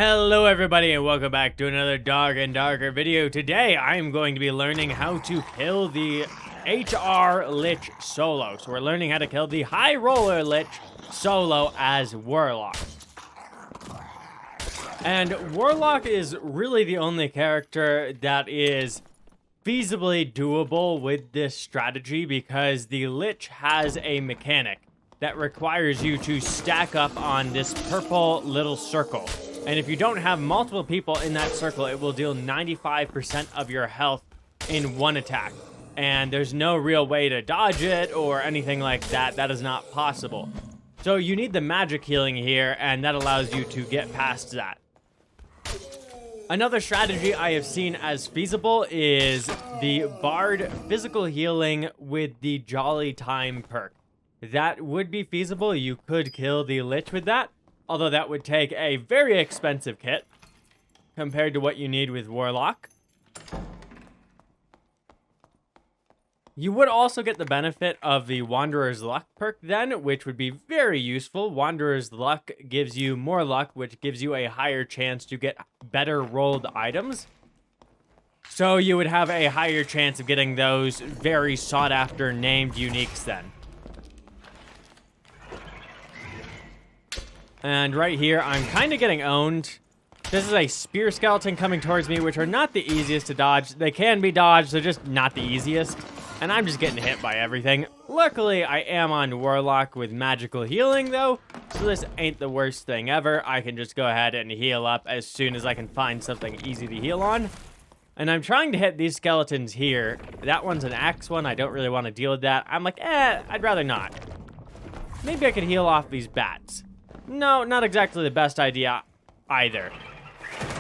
Hello everybody and welcome back to another Dark and Darker video. Today I am going to be learning how to kill the HR Lich solo. So we're learning how to kill the High Roller Lich solo as Warlock. And Warlock is really the only character that is feasibly doable with this strategy because the Lich has a mechanic that requires you to stack up on this purple little circle. And if you don't have multiple people in that circle, it will deal 95% of your health in one attack. And there's no real way to dodge it or anything like that. That is not possible. So you need the magic healing here, and that allows you to get past that. Another strategy I have seen as feasible is the Bard physical healing with the Jolly Time perk. That would be feasible. You could kill the Lich with that. Although that would take a very expensive kit compared to what you need with Warlock. You would also get the benefit of the Wanderer's Luck perk then, which would be very useful. Wanderer's Luck gives you more luck, which gives you a higher chance to get better rolled items. So you would have a higher chance of getting those very sought-after named uniques then. And right here, I'm kind of getting owned. This is a spear skeleton coming towards me, which are not the easiest to dodge. They can be dodged, they're just not the easiest. And I'm just getting hit by everything. Luckily, I am on Warlock with magical healing, though. So this ain't the worst thing ever. I can just go ahead and heal up as soon as I can find something easy to heal on. And I'm trying to hit these skeletons here. That one's an axe one. I don't really want to deal with that. I'm like, I'd rather not. Maybe I could heal off these bats. No, not exactly the best idea either.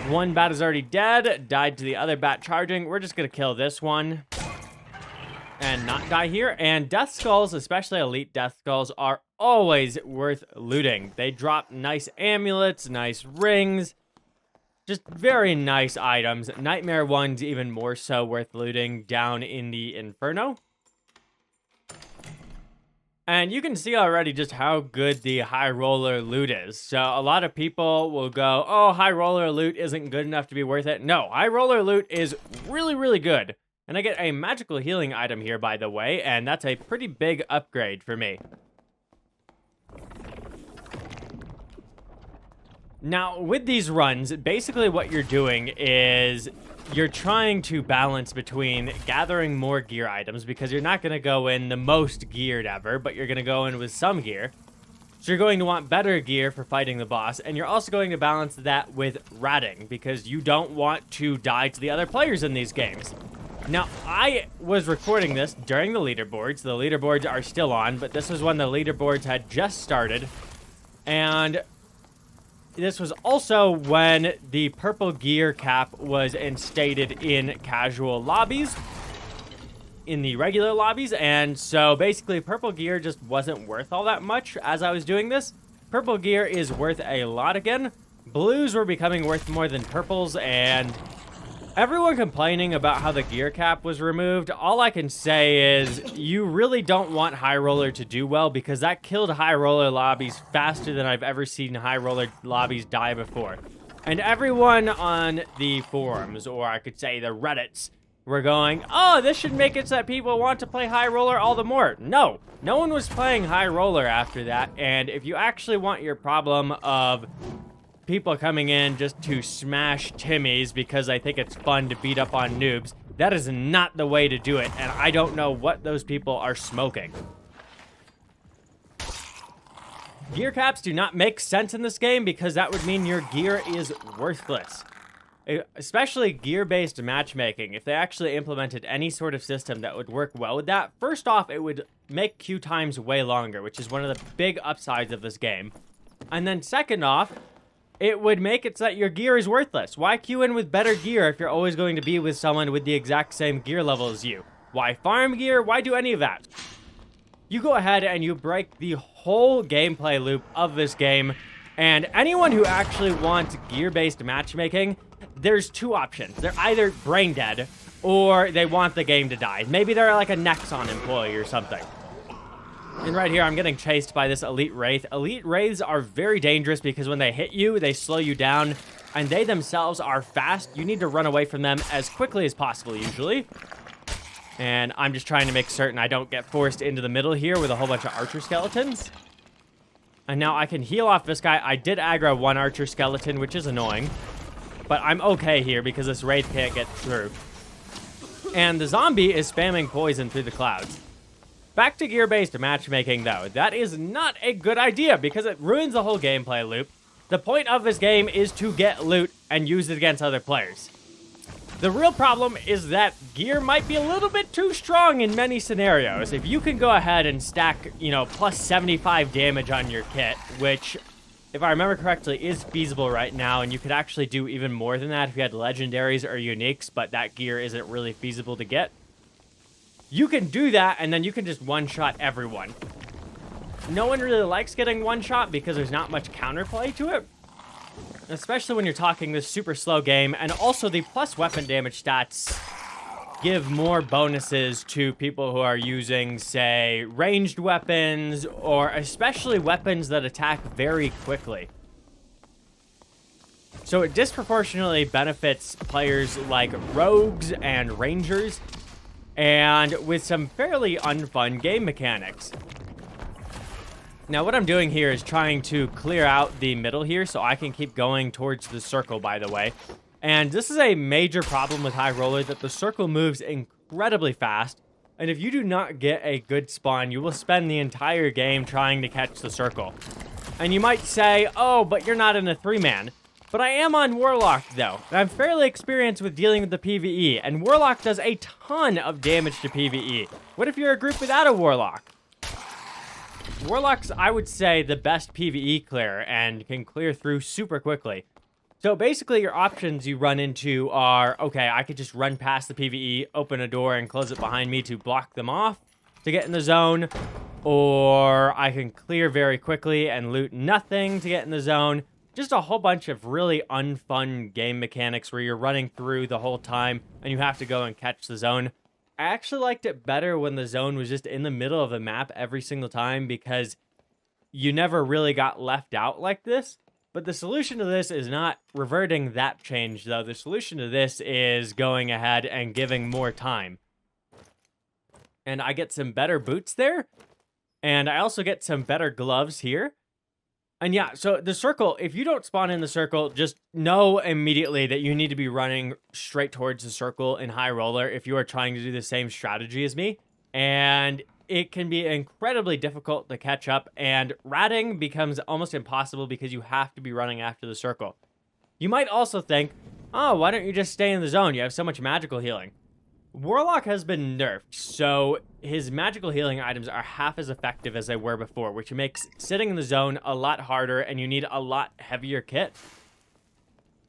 One bat is already dead, died to the other bat charging. We're just gonna kill this one and not die here. And death skulls, especially elite death skulls, are always worth looting. They drop nice amulets, nice rings, just very nice items. Nightmare ones even more so worth looting down in the Inferno. And you can see already just how good the high roller loot is. So a lot of people will go, oh, high roller loot isn't good enough to be worth it. No, high roller loot is really, really good. And I get a magical healing item here, by the way, and that's a pretty big upgrade for me. Now, with these runs, basically what you're doing is you're trying to balance between gathering more gear items because you're not going to go in the most geared ever, but you're going to go in with some gear. So you're going to want better gear for fighting the boss, and you're also going to balance that with ratting because you don't want to die to the other players in these games. Now, I was recording this during the leaderboards. The leaderboards are still on, but this was when the leaderboards had just started, and this was also when the purple gear cap was instated in casual lobbies, in the regular lobbies, and so basically purple gear just wasn't worth all that much as I was doing this. Purple gear is worth a lot again. Blues were becoming worth more than purples, and everyone complaining about how the gear cap was removed. All I can say is you really don't want high roller to do well because that killed high roller lobbies faster than I've ever seen high roller lobbies die before. And everyone on the forums, or I could say the Reddits, were going, oh, this should make it so that people want to play high roller all the more. No, no one was playing high roller after that. And if you actually want your problem of people coming in just to smash Timmies because I think it's fun to beat up on noobs, that is not the way to do it, and I don't know what those people are smoking. Gear caps do not make sense in this game because that would mean your gear is worthless. Especially gear-based matchmaking. If they actually implemented any sort of system that would work well with that, first off, it would make queue times way longer, which is one of the big upsides of this game. And then second off, it would make it so that your gear is worthless. Why queue in with better gear if you're always going to be with someone with the exact same gear level as you? Why farm gear? Why do any of that? You go ahead and you break the whole gameplay loop of this game, and anyone who actually wants gear-based matchmaking, there's two options. They're either brain dead, or they want the game to die. Maybe they're like a Nexon employee or something. And right here, I'm getting chased by this Elite Wraith. Elite Wraiths are very dangerous because when they hit you, they slow you down and they themselves are fast. You need to run away from them as quickly as possible, usually. And I'm just trying to make certain I don't get forced into the middle here with a whole bunch of archer skeletons. And now I can heal off this guy. I did aggro one archer skeleton, which is annoying. But I'm okay here because this wraith can't get through. And the zombie is spamming poison through the clouds. Back to gear-based matchmaking, though. That is not a good idea because it ruins the whole gameplay loop. The point of this game is to get loot and use it against other players. The real problem is that gear might be a little bit too strong in many scenarios. If you can go ahead and stack, plus 75 damage on your kit, which, if I remember correctly, is feasible right now, and you could actually do even more than that if you had legendaries or uniques, but that gear isn't really feasible to get. You can do that, and then you can just one-shot everyone. No one really likes getting one-shot because there's not much counterplay to it. Especially when you're talking this super slow game, and also the plus weapon damage stats give more bonuses to people who are using, say, ranged weapons, or especially weapons that attack very quickly. So it disproportionately benefits players like rogues and rangers, and with some fairly unfun game mechanics. Now, what I'm doing here is trying to clear out the middle here so I can keep going towards the circle, by the way. And this is a major problem with High Roller, that the circle moves incredibly fast. And if you do not get a good spawn, you will spend the entire game trying to catch the circle. And you might say, oh, but you're not in a 3-man. But I am on Warlock, though. And I'm fairly experienced with dealing with the PvE. And Warlock does a ton of damage to PvE. What if you're a group without a Warlock? Warlock's, I would say, the best PvE clear and can clear through super quickly. So basically your options you run into are, okay, I could just run past the PvE, open a door and close it behind me to block them off to get in the zone, or I can clear very quickly and loot nothing to get in the zone. Just a whole bunch of really unfun game mechanics where you're running through the whole time and you have to go and catch the zone. I actually liked it better when the zone was just in the middle of the map every single time because you never really got left out like this. But the solution to this is not reverting that change, though. The solution to this is going ahead and giving more time. And I get some better boots there. And I also get some better gloves here. And yeah, so the circle, if you don't spawn in the circle, just know immediately that you need to be running straight towards the circle in High Roller if you are trying to do the same strategy as me. And it can be incredibly difficult to catch up, and ratting becomes almost impossible because you have to be running after the circle. You might also think, oh, why don't you just stay in the zone? You have so much magical healing. Warlock has been nerfed, so his magical healing items are half as effective as they were before, which makes sitting in the zone a lot harder, and you need a lot heavier kit.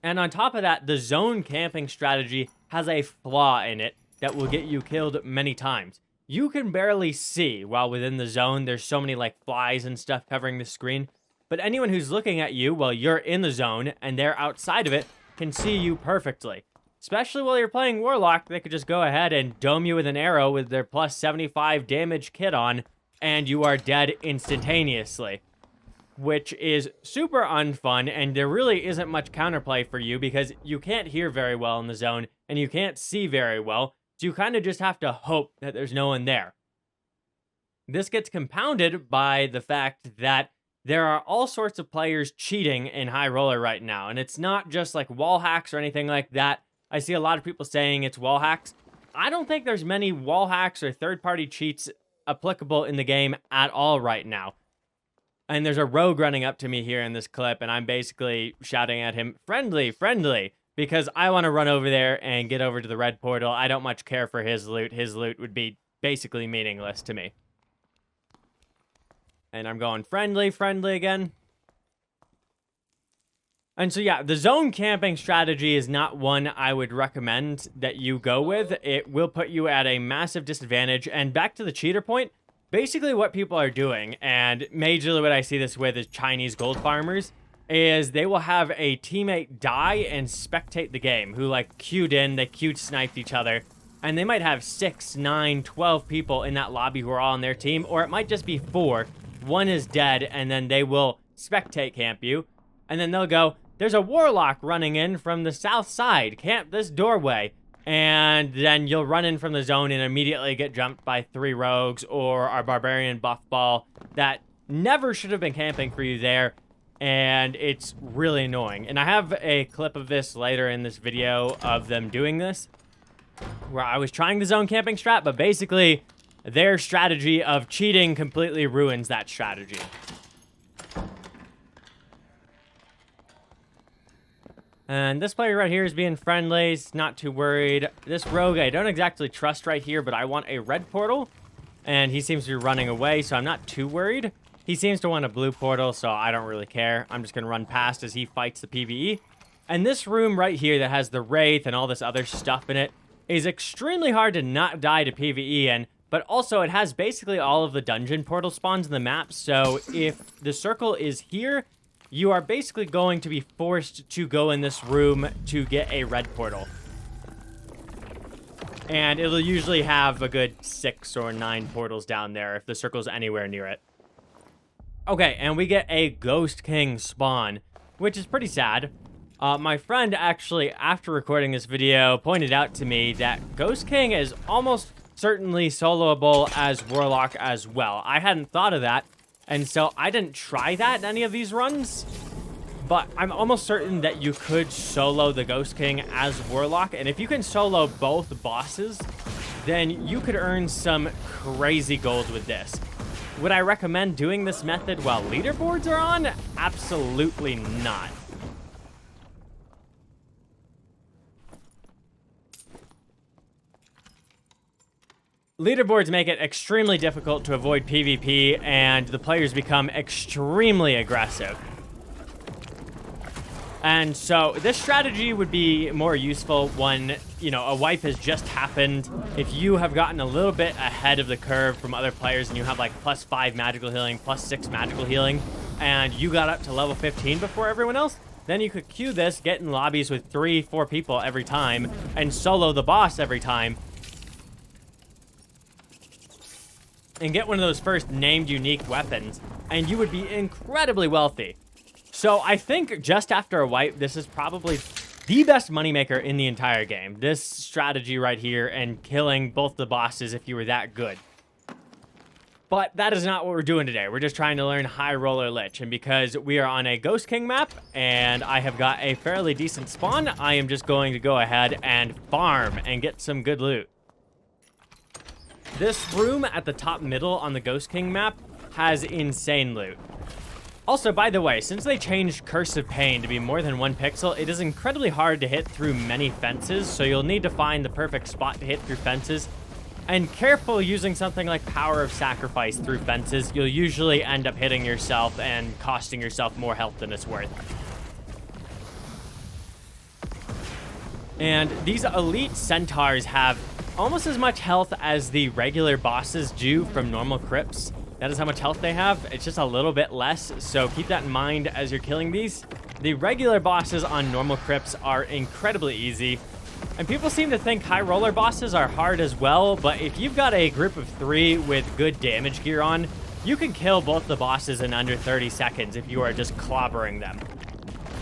And on top of that, the zone camping strategy has a flaw in it that will get you killed many times. You can barely see while within the zone. There's so many like flies and stuff covering the screen, but anyone who's looking at you while you're in the zone and they're outside of it can see you perfectly. Especially while you're playing Warlock, they could just go ahead and dome you with an arrow with their plus 75 damage kit on, and you are dead instantaneously. Which is super unfun, and there really isn't much counterplay for you because you can't hear very well in the zone, and you can't see very well, so you kind of just have to hope that there's no one there. This gets compounded by the fact that there are all sorts of players cheating in High Roller right now, and it's not just like wall hacks or anything like that. I see a lot of people saying it's wall hacks. I don't think there's many wall hacks or third-party cheats applicable in the game at all right now. And there's a rogue running up to me here in this clip, and I'm basically shouting at him, friendly, friendly, because I want to run over there and get over to the red portal. I don't much care for his loot. His loot would be basically meaningless to me. And I'm going friendly, friendly again. And so yeah, the zone camping strategy is not one I would recommend that you go with. It will put you at a massive disadvantage. And back to the cheater point, basically what people are doing, and majorly what I see this with is Chinese gold farmers, is they will have a teammate die and spectate the game, who like queued in, they queued sniped each other, and they might have 6, 9, 12 people in that lobby who are all on their team, or it might just be 4. One is dead, and then they will spectate camp you, and then they'll go, there's a warlock running in from the south side. Camp this doorway. And then you'll run in from the zone and immediately get jumped by 3 rogues or our barbarian buff ball that never should have been camping for you there. And it's really annoying. And I have a clip of this later in this video of them doing this, where I was trying the zone camping strat, but basically their strategy of cheating completely ruins that strategy. And this player right here is being friendly. He's not too worried. This rogue I don't exactly trust right here, but I want a red portal. And he seems to be running away, so I'm not too worried. He seems to want a blue portal, so I don't really care. I'm just going to run past as he fights the PvE. And this room right here that has the Wraith and all this other stuff in it is extremely hard to not die to PvE in, but also it has basically all of the dungeon portal spawns in the map, so if the circle is here, you are basically going to be forced to go in this room to get a red portal. And it'll usually have a good 6 or 9 portals down there if the circle's anywhere near it. Okay, and we get a Ghost King spawn, which is pretty sad. My friend actually, after recording this video, pointed out to me that Ghost King is almost certainly soloable as Warlock as well. I hadn't thought of that, and so I didn't try that in any of these runs. But I'm almost certain that you could solo the Ghost King as Warlock, and if you can solo both bosses, then you could earn some crazy gold with this. Would I recommend doing this method while leaderboards are on? Absolutely not. Leaderboards make it extremely difficult to avoid PvP, and the players become extremely aggressive. And so this strategy would be more useful when, you know, a wipe has just happened. If you have gotten a little bit ahead of the curve from other players and you have like +5 magical healing, +6 magical healing, and you got up to level 15 before everyone else, then you could queue this, get in lobbies with 3-4 people every time, and solo the boss every time. And get one of those first named unique weapons, and you would be incredibly wealthy. So I think just after a wipe, this is probably the best moneymaker in the entire game. This strategy right here and killing both the bosses if you were that good. But that is not what we're doing today. We're just trying to learn High Roller Lich. And because we are on a Ghost King map and I have got a fairly decent spawn, I am just going to go ahead and farm and get some good loot. This room at the top middle on the Ghost King map has insane loot. Also, by the way, since they changed Curse of Pain to be more than 1 pixel, it is incredibly hard to hit through many fences, so you'll need to find the perfect spot to hit through fences. And careful using something like Power of Sacrifice through fences, you'll usually end up hitting yourself and costing yourself more health than it's worth. And these elite centaurs have almost as much health as the regular bosses do from normal crypts. That is how much health they have. It's just a little bit less, so keep that in mind as you're killing these. The regular bosses on normal crypts are incredibly easy, and people seem to think high roller bosses are hard as well, but if you've got a group of 3 with good damage gear on, you can kill both the bosses in under 30 seconds if you are just clobbering them.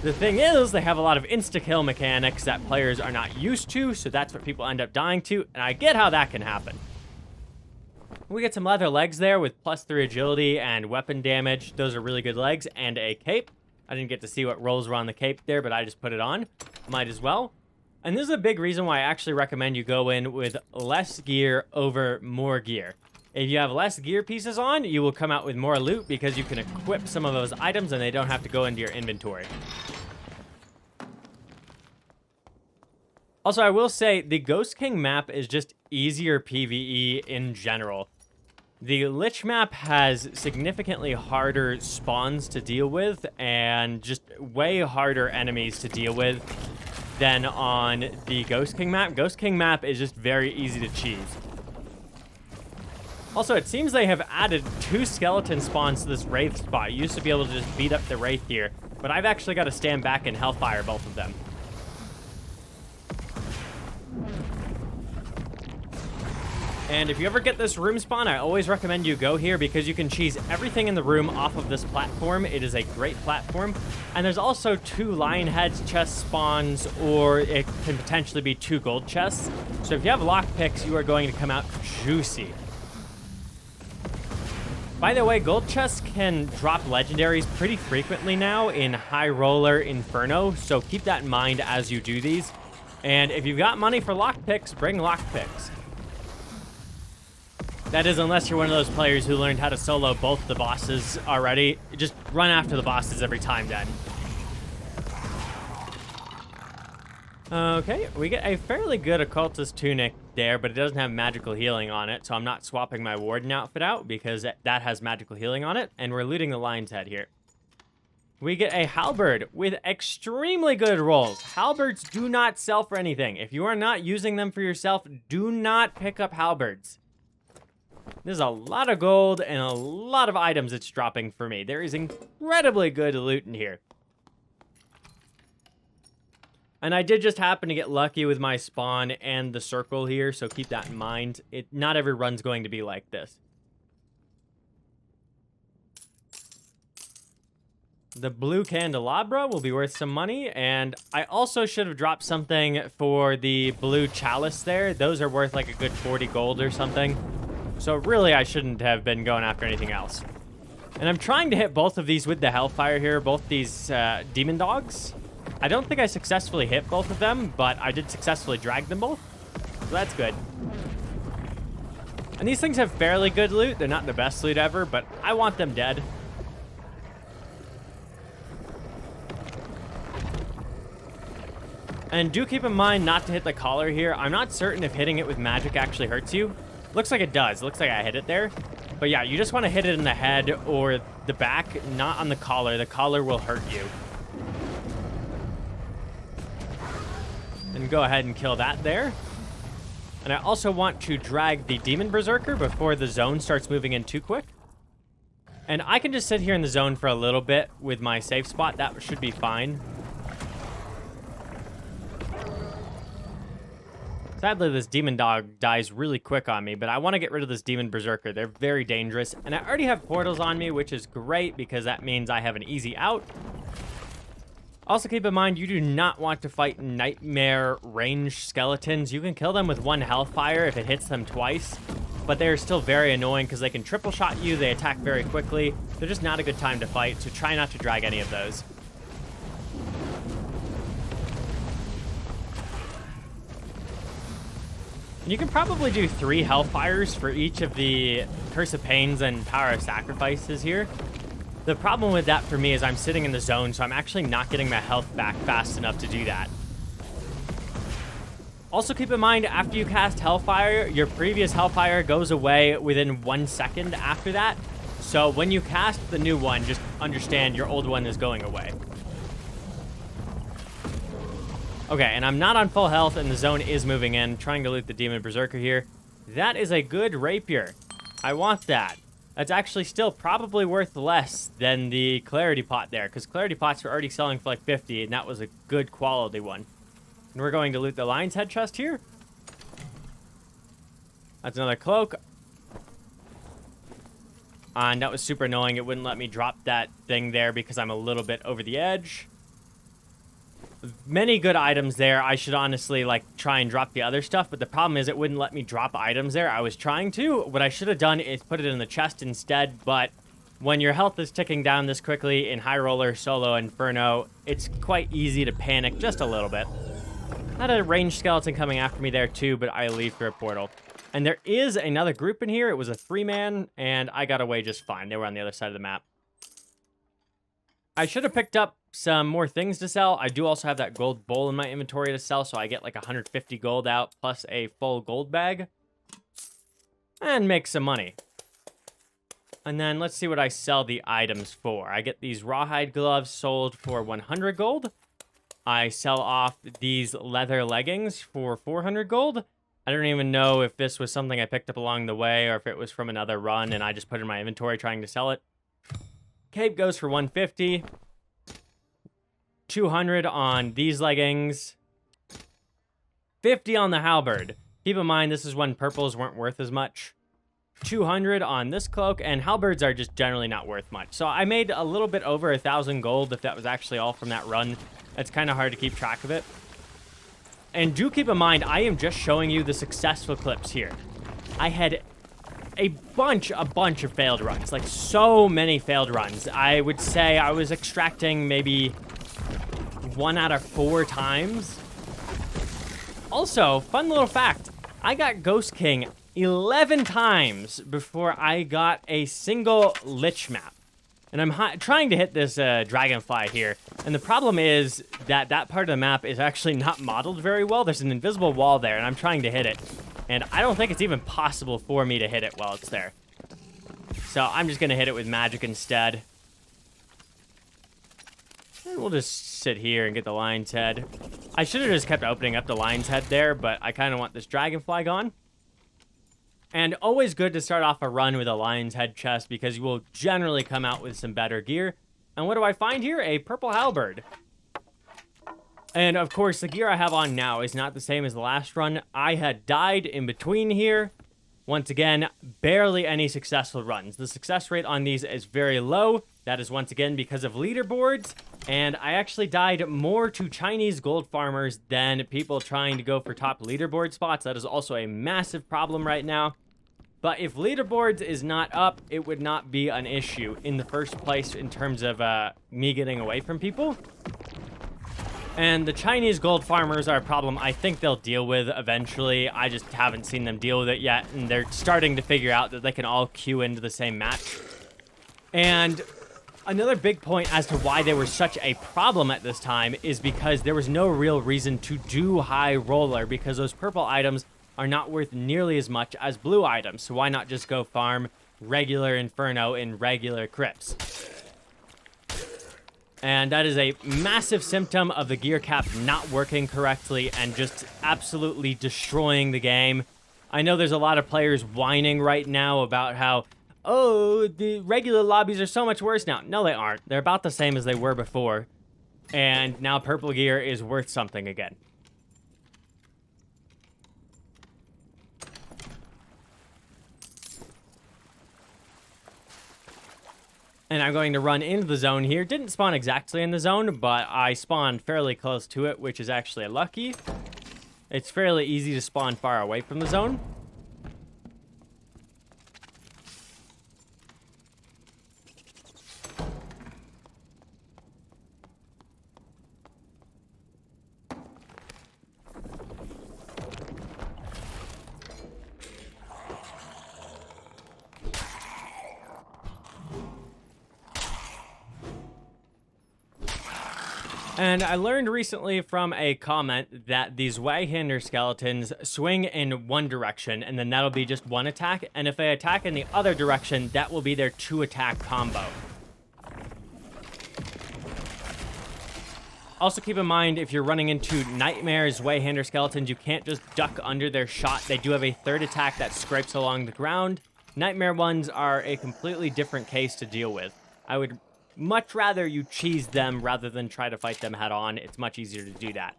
The thing is, they have a lot of insta-kill mechanics that players are not used to, so that's what people end up dying to, and I get how that can happen. We get some leather legs there with +3 agility and weapon damage. Those are really good legs, and a cape. I didn't get to see what rolls were on the cape there, but I just put it on. Might as well. And this is a big reason why I actually recommend you go in with less gear over more gear. If you have less gear pieces on, you will come out with more loot because you can equip some of those items and they don't have to go into your inventory. Also, I will say the Ghost King map is just easier PvE in general. The Lich map has significantly harder spawns to deal with and just way harder enemies to deal with than on the Ghost King map. Ghost King map is just very easy to cheese. Also, it seems they have added 2 skeleton spawns to this Wraith spot. You used to be able to just beat up the Wraith here, but I've actually got to stand back and Hellfire both of them. And if you ever get this room spawn, I always recommend you go here because you can cheese everything in the room off of this platform. It is a great platform. And there's also 2 lion heads chest spawns, or it can potentially be 2 gold chests. So if you have lockpicks, you are going to come out juicy. By the way, gold chests can drop legendaries pretty frequently now in High Roller Inferno, so keep that in mind as you do these. And if you've got money for lockpicks, bring lockpicks. That is, unless you're one of those players who learned how to solo both the bosses already. Just run after the bosses every time then. Okay, we get a fairly good occultist tunic there, but it doesn't have magical healing on it, so I'm not swapping my warden outfit out because that has magical healing on it, and we're looting the lion's head here. We get a halberd with extremely good rolls. Halberds do not sell for anything. If you are not using them for yourself, do not pick up halberds. There's a lot of gold and a lot of items it's dropping for me. There is incredibly good loot in here. And I did just happen to get lucky with my spawn and the circle here, so keep that in mind. Not every run's going to be like this. The blue candelabra will be worth some money, and I also should have dropped something for the blue chalice there. Those are worth like a good 40 gold or something. So really, I shouldn't have been going after anything else. And I'm trying to hit both of these with the Hellfire here, both these demon dogs. I don't think I successfully hit both of them, but I did successfully drag them both. So that's good. And these things have fairly good loot. They're not the best loot ever, but I want them dead. And do keep in mind not to hit the collar here. I'm not certain if hitting it with magic actually hurts you. Looks like it does. Looks like I hit it there. But yeah, you just want to hit it in the head or the back, not on the collar. The collar will hurt you. And go ahead and kill that there. And I also want to drag the Demon Berserker before the zone starts moving in too quick. And I can just sit here in the zone for a little bit with my safe spot. That should be fine. Sadly, this demon dog dies really quick on me, but I want to get rid of this demon berserker. They're very dangerous, and I already have portals on me, which is great because that means I have an easy out. Also, keep in mind, you do not want to fight nightmare range skeletons. You can kill them with 1 hellfire if it hits them twice, but they're still very annoying because they can triple shot you. They attack very quickly. They're just not a good time to fight, so try not to drag any of those. You can probably do 3 Hellfires for each of the Curse of Pains and Power of Sacrifices here. The problem with that for me is I'm sitting in the zone, so I'm actually not getting my health back fast enough to do that. Also keep in mind, after you cast Hellfire, your previous Hellfire goes away within 1 second after that. So when you cast the new one, just understand your old one is going away. Okay, and I'm not on full health, and the zone is moving in. Trying to loot the Demon Berserker here. That is a good rapier. I want that. That's actually still probably worth less than the Clarity Pot there, because Clarity Pots were already selling for like 50, and that was a good quality one. And we're going to loot the Lion's Head chest here. That's another cloak. And that was super annoying. It wouldn't let me drop that thing there because I'm a little bit over the edge. Many good items there. I should honestly like try and drop the other stuff, but the problem is it wouldn't let me drop items there. I was trying to. What I should have done is put it in the chest instead, but when your health is ticking down this quickly in High Roller, Solo, Inferno, it's quite easy to panic just a little bit. Had a ranged skeleton coming after me there too, but I leave through a portal. And there is another group in here. It was a 3-man, and I got away just fine. They were on the other side of the map. I should have picked up some more things to sell. I do also have that gold bowl in my inventory to sell, so I get like 150 gold out plus a full gold bag. And make some money. And then let's see what I sell the items for. I get these rawhide gloves sold for 100 gold. I sell off these leather leggings for 400 gold. I don't even know if this was something I picked up along the way or if it was from another run and I just put it in my inventory trying to sell it. Cape goes for 150. 200 on these leggings. 50 on the halberd. Keep in mind, this is when purples weren't worth as much. 200 on this cloak, and halberds are just generally not worth much. So I made a little bit over 1,000 gold, if that was actually all from that run. It's kind of hard to keep track of it. And do keep in mind, I am just showing you the successful clips here. I had a bunch of failed runs, like so many failed runs. I would say I was extracting maybe 1 out of 4 times. Also, fun little fact, I got Ghost King 11 times before I got a single Lich map. And I'm trying to hit this dragonfly here. And the problem is that that part of the map is actually not modeled very well. There's an invisible wall there, and I'm trying to hit it. And I don't think it's even possible for me to hit it while it's there. So I'm just going to hit it with magic instead. And we'll just sit here and get the lion's head. I should have just kept opening up the lion's head there, but I kind of want this dragonfly gone. And always good to start off a run with a lion's head chest because you will generally come out with some better gear. And what do I find here? A purple halberd. And of course, the gear I have on now is not the same as the last run. I had died in between here. Once again, barely any successful runs. The success rate on these is very low. That is once again because of leaderboards. And I actually died more to Chinese gold farmers than people trying to go for top leaderboard spots. That is also a massive problem right now. But if leaderboards is not up, it would not be an issue in the first place in terms of me getting away from people. And the Chinese gold farmers are a problem I think they'll deal with eventually. I just haven't seen them deal with it yet, and they're starting to figure out that they can all queue into the same match. And another big point as to why they were such a problem at this time is because there was no real reason to do high roller because those purple items are not worth nearly as much as blue items. So why not just go farm regular Inferno in regular Crypts? And that is a massive symptom of the gear cap not working correctly and just absolutely destroying the game. I know there's a lot of players whining right now about how, oh, the regular lobbies are so much worse now. No, they aren't. They're about the same as they were before. And now purple gear is worth something again. And I'm going to run into the zone here. Didn't spawn exactly in the zone, but I spawned fairly close to it, which is actually lucky. It's fairly easy to spawn far away from the zone. And I learned recently from a comment that these Waghander skeletons swing in one direction, and then that'll be just one attack, and if they attack in the other direction, that will be their 2-attack combo. Also keep in mind, if you're running into Nightmare's Wayhander skeletons, you can't just duck under their shot. They do have a 3rd attack that scrapes along the ground. Nightmare ones are a completely different case to deal with. I would much rather you cheese them rather than try to fight them head on. It's much easier to do that.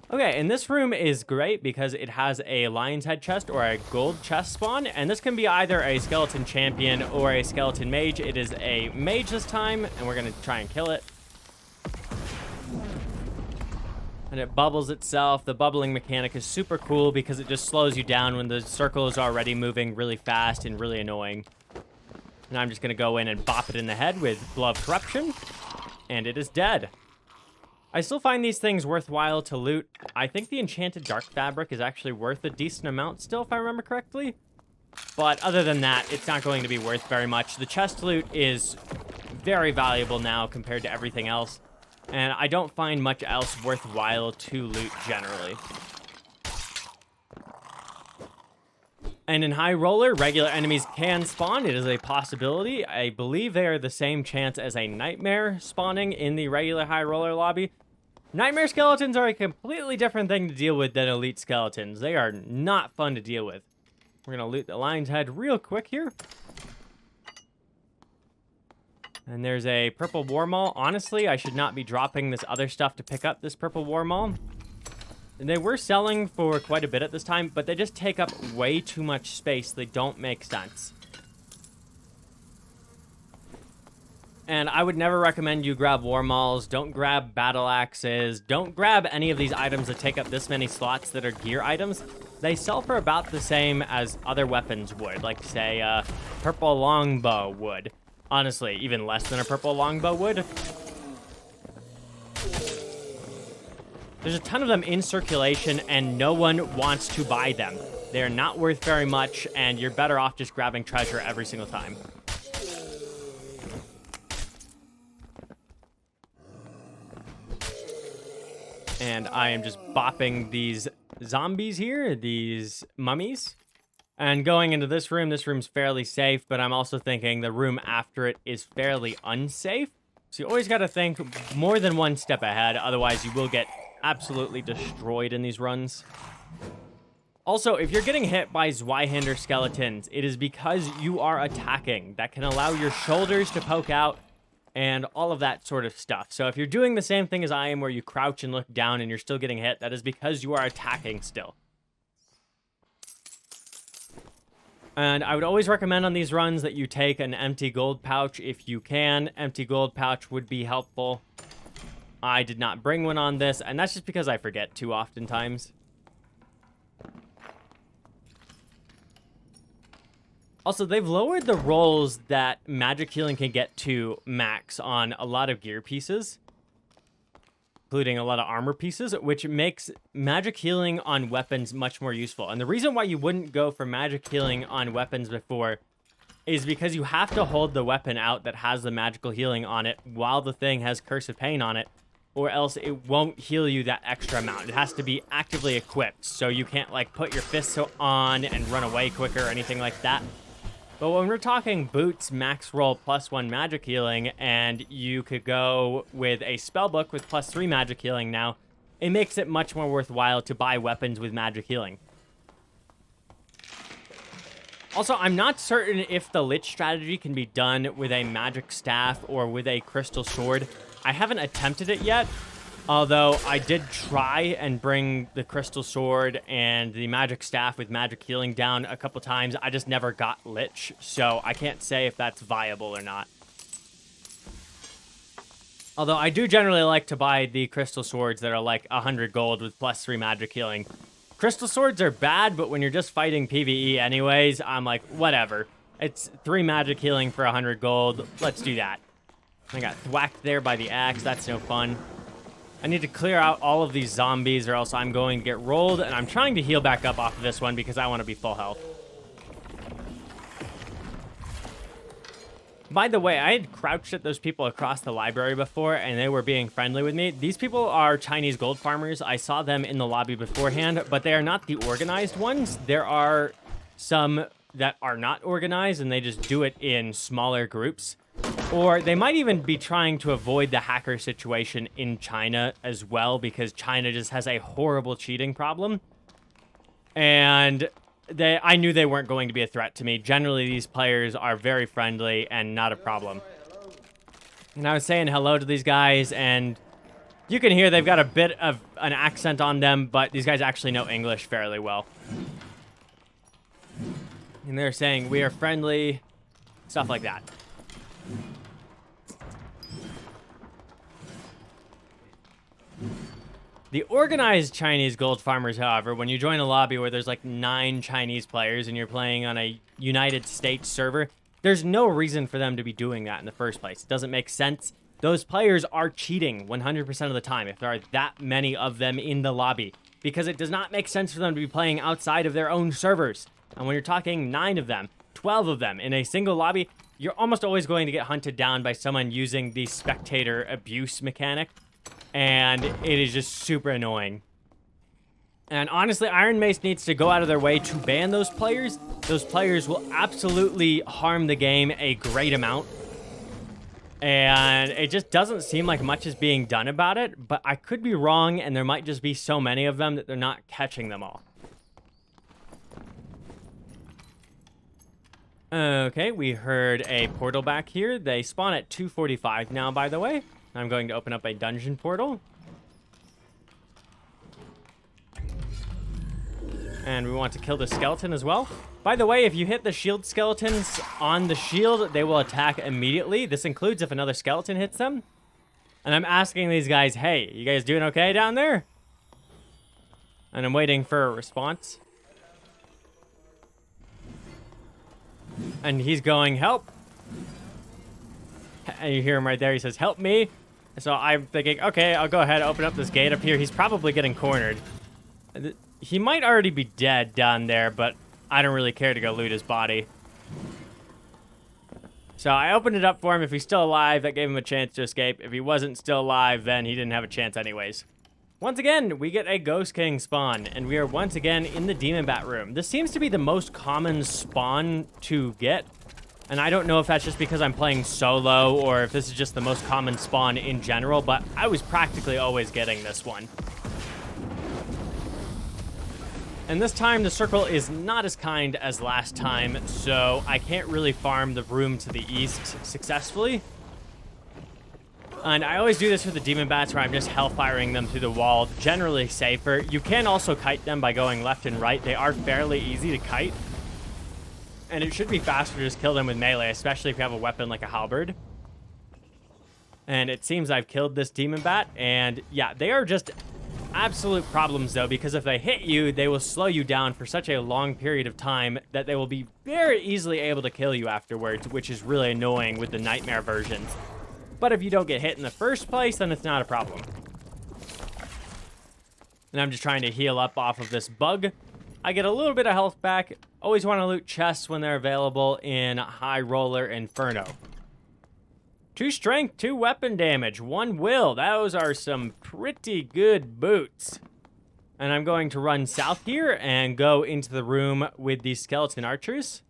Okay, and this room is great because it has a lion's head chest or a gold chest spawn, and this can be either a skeleton champion or a skeleton mage. It is a mage this time, and we're going to try and kill it. And it bubbles itself. The bubbling mechanic is super cool because it just slows you down when the circle is already moving really fast and really annoying. And I'm just going to go in and bop it in the head with Blow of Corruption. And it is dead. I still find these things worthwhile to loot. I think the Enchanted Dark Fabric is actually worth a decent amount still, if I remember correctly. But other than that, it's not going to be worth very much. The chest loot is very valuable now compared to everything else. And I don't find much else worthwhile to loot generally. And in High Roller, regular enemies can spawn. It is a possibility. I believe they are the same chance as a Nightmare spawning in the regular High Roller lobby. Nightmare skeletons are a completely different thing to deal with than Elite skeletons. They are not fun to deal with. We're going to loot the lion's head real quick here. And there's a purple war maul. Honestly, I should not be dropping this other stuff to pick up this purple war maul. They were selling for quite a bit at this time, but they just take up way too much space. They don't make sense. And I would never recommend you grab war mauls. Don't grab battle axes. Don't grab any of these items that take up this many slots that are gear items. They sell for about the same as other weapons would, like, say, purple longbow would. Honestly, even less than a purple longbow would. There's a ton of them in circulation, and no one wants to buy them. They're not worth very much, and you're better off just grabbing treasure every single time. And I am just bopping these zombies here, these mummies. And going into this room's fairly safe, but I'm also thinking the room after it is fairly unsafe. So you always got to think more than one step ahead, otherwise you will get absolutely destroyed in these runs. Also, if you're getting hit by Zweihander skeletons, it is because you are attacking. That can allow your shoulders to poke out and all of that sort of stuff. So if you're doing the same thing as I am, where you crouch and look down and you're still getting hit, that is because you are attacking still. And I would always recommend on these runs that you take an empty gold pouch if you can. Empty gold pouch would be helpful. I did not bring one on this, and that's just because I forget too oftentimes. Also, they've lowered the rolls that magic healing can get to max on a lot of gear pieces, including a lot of armor pieces, which makes magic healing on weapons much more useful. And the reason why you wouldn't go for magic healing on weapons before is because you have to hold the weapon out that has the magical healing on it while the thing has Curse of Pain on it, or else it won't heal you that extra amount. It has to be actively equipped, so you can't, like, put your fists on and run away quicker or anything like that. But when we're talking boots, max roll +1 magic healing, and you could go with a spellbook with +3 magic healing now, it makes it much more worthwhile to buy weapons with magic healing. Also, I'm not certain if the Lich strategy can be done with a magic staff or with a crystal sword. I haven't attempted it yet, although I did try and bring the crystal sword and the magic staff with magic healing down a couple times. I just never got Lich, so I can't say if that's viable or not. Although I do generally like to buy the crystal swords that are like 100 gold with +3 magic healing. Crystal swords are bad, but when you're just fighting PvE anyways, I'm like, whatever. It's 3 magic healing for 100 gold. Let's do that. I got thwacked there by the axe. That's no fun. I need to clear out all of these zombies or else I'm going to get rolled, and I'm trying to heal back up off of this one because I want to be full health. By the way, I had crouched at those people across the library before, and they were being friendly with me. These people are Chinese gold farmers. I saw them in the lobby beforehand, but they are not the organized ones. There are some that are not organized, and they just do it in smaller groups. Or they might even be trying to avoid the hacker situation in China as well, because China just has a horrible cheating problem. And I knew they weren't going to be a threat to me. Generally, these players are very friendly and not a problem. And I was saying hello to these guys, and you can hear they've got a bit of an accent on them, but these guys actually know English fairly well. And they're saying, we are friendly, stuff like that. The organized Chinese gold farmers, however, when you join a lobby where there's like 9 Chinese players and you're playing on a United States server, there's no reason for them to be doing that in the first place. It doesn't make sense. Those players are cheating 100% of the time if there are that many of them in the lobby, because it does not make sense for them to be playing outside of their own servers. And when you're talking 9 of them, 12 of them in a single lobby, you're almost always going to get hunted down by someone using the spectator abuse mechanic. And it is just super annoying. And honestly, Iron Mace needs to go out of their way to ban those players. Those players will absolutely harm the game a great amount. And it just doesn't seem like much is being done about it. But I could be wrong, and there might just be so many of them that they're not catching them all. Okay, we heard a portal back here. They spawn at 2:45 now, by the way. I'm going to open up a dungeon portal. And we want to kill the skeleton as well. By the way, if you hit the shield skeletons on the shield, they will attack immediately. This includes if another skeleton hits them. And I'm asking these guys, hey, you guys doing okay down there? And I'm waiting for a response. And he's going, help. And you hear him right there. He says, help me. So I'm thinking, okay, I'll go ahead and open up this gate up here. He's probably getting cornered. He might already be dead down there, but I don't really care to go loot his body. So I opened it up for him. If he's still alive, that gave him a chance to escape. If he wasn't still alive, then he didn't have a chance anyways. Once again, we get a Ghost King spawn, and we are once again in the Demon Bat room. This seems to be the most common spawn to get, and I don't know if that's just because I'm playing solo or if this is just the most common spawn in general, but I was practically always getting this one. And this time, the circle is not as kind as last time, so I can't really farm the room to the east successfully. And I always do this with the Demon Bats where I'm just hellfiring them through the wall, generally safer. You can also kite them by going left and right. They are fairly easy to kite. And it should be faster to just kill them with melee, especially if you have a weapon like a halberd. And it seems I've killed this Demon Bat, and yeah, they are just absolute problems though, because if they hit you, they will slow you down for such a long period of time that they will be very easily able to kill you afterwards, which is really annoying with the nightmare versions. But if you don't get hit in the first place, then it's not a problem. And I'm just trying to heal up off of this bug. I get a little bit of health back. Always want to loot chests when they're available in High Roller Inferno. 2 strength, 2 weapon damage, 1 will. Those are some pretty good boots. And I'm going to run south here and go into the room with the skeleton archers.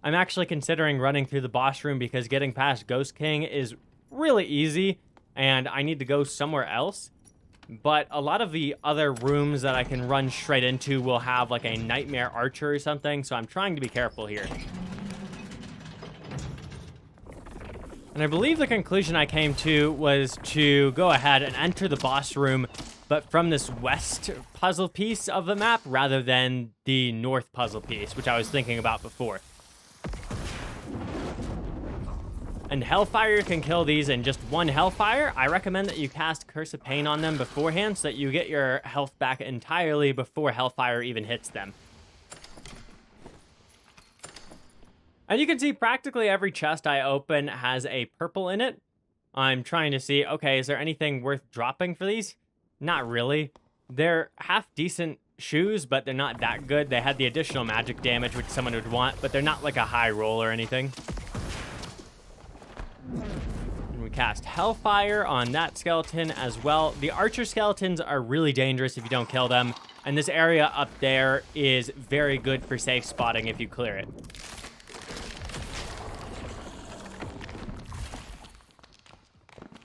I'm actually considering running through the boss room because getting past Ghost King is really easy, and I need to go somewhere else. But a lot of the other rooms that I can run straight into will have like a nightmare archer or something, so I'm trying to be careful here. And I believe the conclusion I came to was to go ahead and enter the boss room, but from this west puzzle piece of the map rather than the north puzzle piece, which I was thinking about before. And Hellfire can kill these in just 1 Hellfire. I recommend that you cast Curse of Pain on them beforehand so that you get your health back entirely before Hellfire even hits them. And you can see practically every chest I open has a purple in it. I'm trying to see, okay, is there anything worth dropping for these? Not really. They're half-decent shoes, but they're not that good. They had the additional magic damage, which someone would want, but they're not like a high roll or anything. And we cast Hellfire on that skeleton as well. The archer skeletons are really dangerous if you don't kill them, and this area up there is very good for safe spotting if you clear it.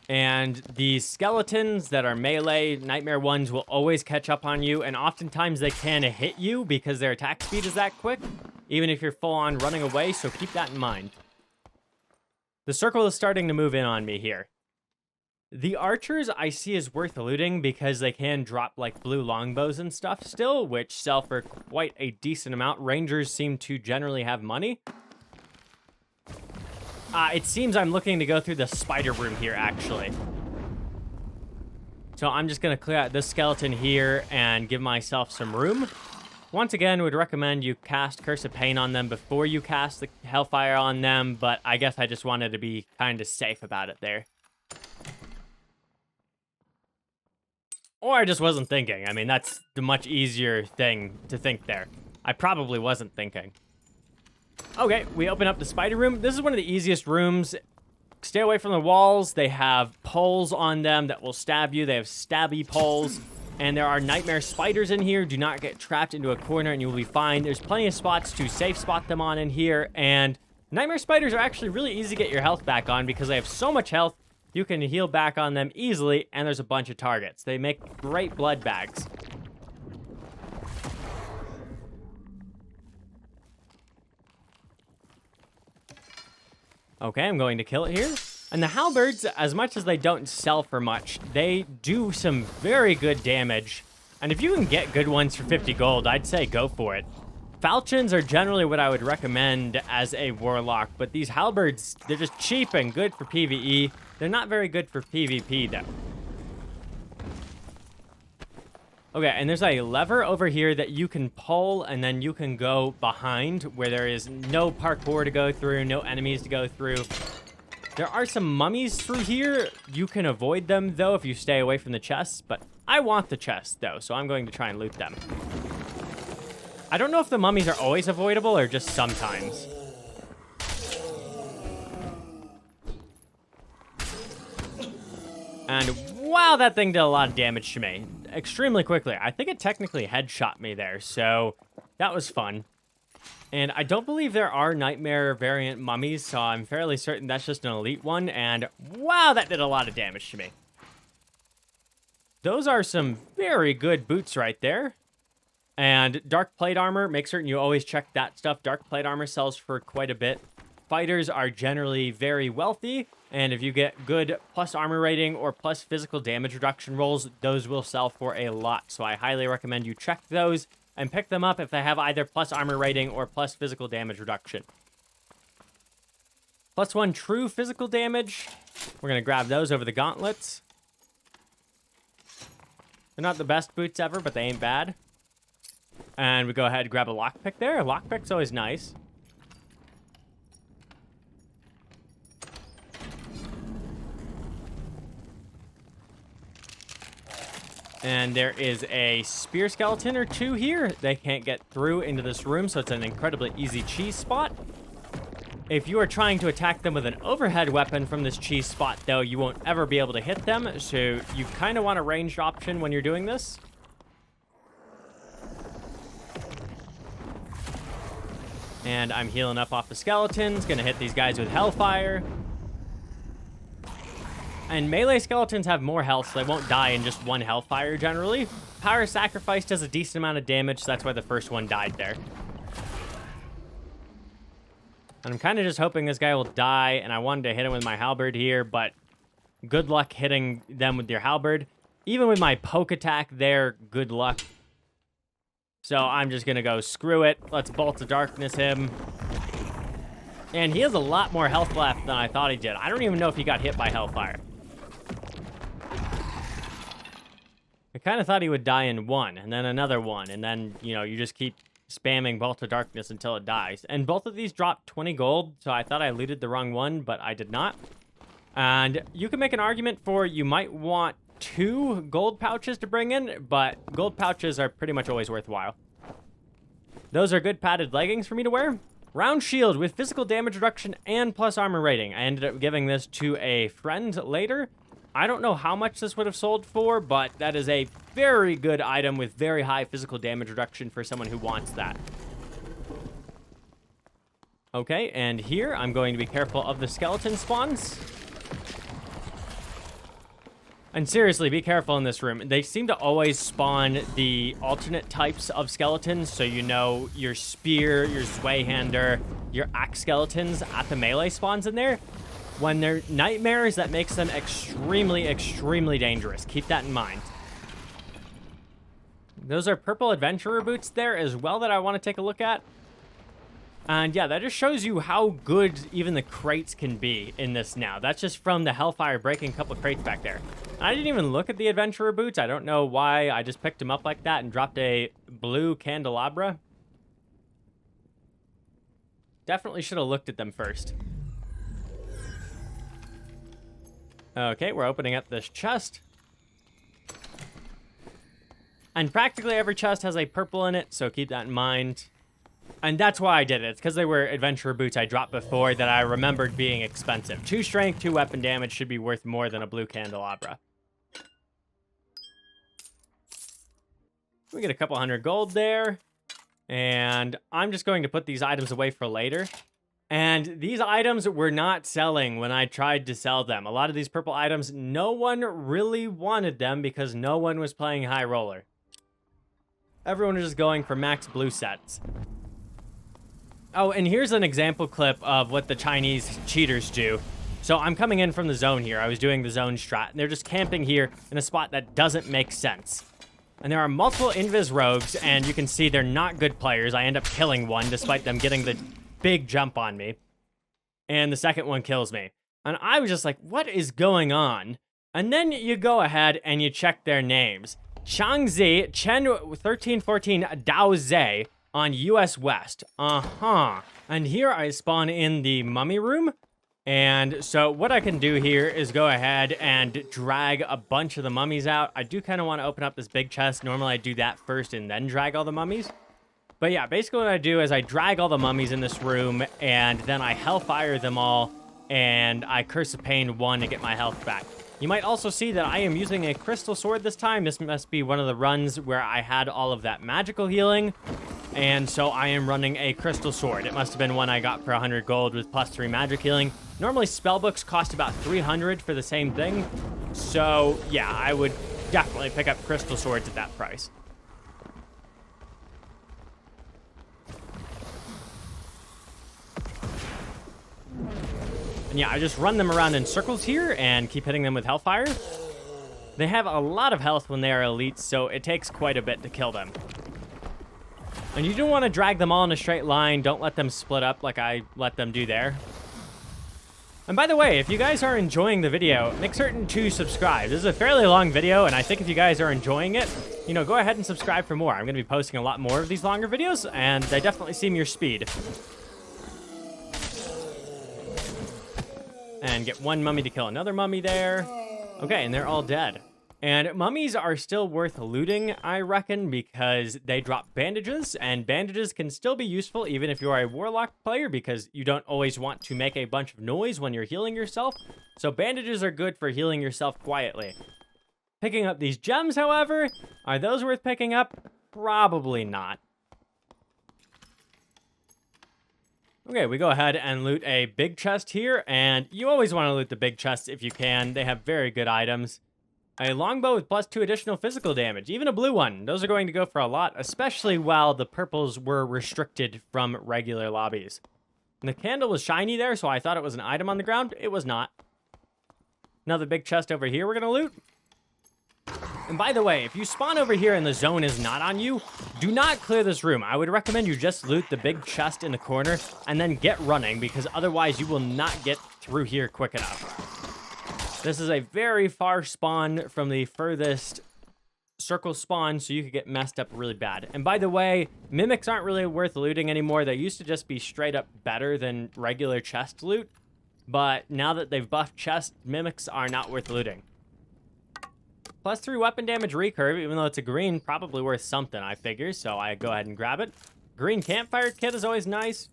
And the skeletons that are melee, nightmare ones, will always catch up on you, and oftentimes they can hit you because their attack speed is that quick, even if you're full on running away, so keep that in mind. The circle is starting to move in on me here. The archers I see is worth looting because they can drop like blue longbows and stuff still, which sell for quite a decent amount. Rangers seem to generally have money. It seems I'm looking to go through the spider room here, actually. So I'm just going to clear out this skeleton here and give myself some room. Once again, would recommend you cast Curse of Pain on them before you cast the Hellfire on them, but I guess I just wanted to be kind of safe about it there. Or I just wasn't thinking. I mean, that's the much easier thing to think there. I probably wasn't thinking. Okay, we open up the spider room. This is one of the easiest rooms. Stay away from the walls. They have poles on them that will stab you. They have stabby poles. And there are nightmare spiders in here. Do not get trapped into a corner and you will be fine. There's plenty of spots to safe spot them on in here. And nightmare spiders are actually really easy to get your health back on because they have so much health. You can heal back on them easily, and there's a bunch of targets. They make great blood bags. Okay, I'm going to kill it here. And the halberds, as much as they don't sell for much, they do some very good damage And if you can get good ones for 50 gold, I'd say go for it. Falchions are generally what I would recommend as a warlock, but these halberds, they're just cheap and good for PvE. They're not very good for PvP, though. Okay, and there's a lever over here that you can pull, and then you can go behind where there is no parkour to go through, no enemies to go through. There are some mummies through here. You can avoid them, though, if you stay away from the chests, but I want the chests, though, so I'm going to try and loot them. I don't know if the mummies are always avoidable or just sometimes. And wow, that thing did a lot of damage to me. Extremely quickly. I think it technically headshot me there, so that was fun. And I don't believe there are Nightmare variant mummies, so I'm fairly certain that's just an elite one. And wow, that did a lot of damage to me. Those are some very good boots right there. And dark plate armor, make certain you always check that stuff. Dark plate armor sells for quite a bit. Fighters are generally very wealthy, and if you get good plus armor rating or plus physical damage reduction rolls, those will sell for a lot. So I highly recommend you check those and pick them up if they have either plus armor rating or plus physical damage reduction. +1 true physical damage. We're going to grab those over the gauntlets. They're not the best boots ever, but they ain't bad. And we go ahead and grab a lockpick there. A lockpick's always nice. And there is a spear skeleton or two here. They can't get through into this room, so it's an incredibly easy cheese spot. If you are trying to attack them with an overhead weapon from this cheese spot, though, you won't ever be able to hit them, so you kind of want a ranged option when you're doing this. And I'm healing up off the skeletons. Gonna hit these guys with Hellfire. And melee skeletons have more health, so they won't die in just one Hellfire generally. Power Sacrifice does a decent amount of damage, so that's why the first one died there. And I'm kind of just hoping this guy will die, and I wanted to hit him with my halberd here, but good luck hitting them with your halberd. Even with my poke attack there, good luck. So I'm just going to go screw it. Let's Bolt of Darkness him. And he has a lot more health left than I thought he did. I don't even know if he got hit by Hellfire. I kind of thought he would die in one, and then another one, and then, you know, you just keep spamming Bolt of Darkness until it dies. And both of these drop 20 gold, so I thought I looted the wrong one, but I did not. And you can make an argument for you might want 2 gold pouches to bring in, but gold pouches are pretty much always worthwhile. Those are good padded leggings for me to wear. Round shield with physical damage reduction and plus armor rating. I ended up giving this to a friend later. I don't know how much this would have sold for, but that is a very good item with very high physical damage reduction for someone who wants that. Okay, and here I'm going to be careful of the skeleton spawns. And seriously, be careful in this room. They seem to always spawn the alternate types of skeletons, so you know your spear, your Zweihander, your axe skeletons at the melee spawns in there. When they're nightmares, that makes them extremely, extremely dangerous. Keep that in mind. Those are purple adventurer boots there as well that I want to take a look at. And yeah, that just shows you how good even the crates can be in this now. That's just from the Hellfire breaking a couple of crates back there. I didn't even look at the adventurer boots. I don't know why. I just picked them up like that and dropped a blue candelabra. Definitely should have looked at them first. Okay, we're opening up this chest. And practically every chest has a purple in it, so keep that in mind. And that's why I did it. It's because they were adventurer boots I dropped before that I remembered being expensive. 2 strength, 2 weapon damage should be worth more than a blue candelabra. We get a couple hundred gold there. And I'm just going to put these items away for later. And these items were not selling when I tried to sell them. A lot of these purple items, no one really wanted them because no one was playing high roller. Everyone was just going for max blue sets. Oh, and here's an example clip of what the Chinese cheaters do. So I'm coming in from the zone here. I was doing the zone strat, and they're just camping here in a spot that doesn't make sense. And there are multiple invis rogues, and you can see they're not good players. I end up killing one despite them getting the big jump on me. And the second one kills me. And I was just like, what is going on? And then you go ahead and you check their names. Shangzi, Chen 1314 Dao Zhe on US West. And here I spawn in the mummy room. And so what I can do here is go ahead and drag a bunch of the mummies out. I do kind of want to open up this big chest. Normally I do that first and then drag all the mummies. But yeah, basically what I do is I drag all the mummies in this room and then I hellfire them all and I Curse of Pain 1 to get my health back. You might also see that I am using a crystal sword this time. This must be one of the runs where I had all of that magical healing. And so I am running a crystal sword. It must have been one I got for 100 gold with +3 magic healing. Normally spellbooks cost about 300 for the same thing. So yeah, I would definitely pick up crystal swords at that price. And yeah, I just run them around in circles here and keep hitting them with hellfire. They have a lot of health when they are elites, so it takes quite a bit to kill them. And you don't want to drag them all in a straight line. Don't let them split up like I let them do there. And by the way, if you guys are enjoying the video, make certain to subscribe. This is a fairly long video, and I think if you guys are enjoying it, you know, go ahead and subscribe for more. I'm going to be posting a lot more of these longer videos, and they definitely seem your speed. And get one mummy to kill another mummy there. Okay, and they're all dead. And mummies are still worth looting, I reckon, because they drop bandages, and bandages can still be useful even if you are a warlock player, because you don't always want to make a bunch of noise when you're healing yourself. So bandages are good for healing yourself quietly. Picking up these gems, however, are those worth picking up? Probably not. Okay, we go ahead and loot a big chest here, and you always want to loot the big chests if you can. They have very good items. A longbow with +2 additional physical damage, even a blue one. Those are going to go for a lot, especially while the purples were restricted from regular lobbies. And the candle was shiny there, so I thought it was an item on the ground. It was not. Another big chest over here we're going to loot. And by the way, if you spawn over here and the zone is not on you, do not clear this room. I would recommend you just loot the big chest in the corner and then get running, because otherwise you will not get through here quick enough. This is a very far spawn from the furthest circle spawn, so you could get messed up really bad. And by the way, mimics aren't really worth looting anymore. They used to just be straight up better than regular chest loot, but now that they've buffed chest, mimics are not worth looting. +3 weapon damage recurve, even though it's a green, probably worth something, I figure, so I go ahead and grab it. Green campfire kit is always nice.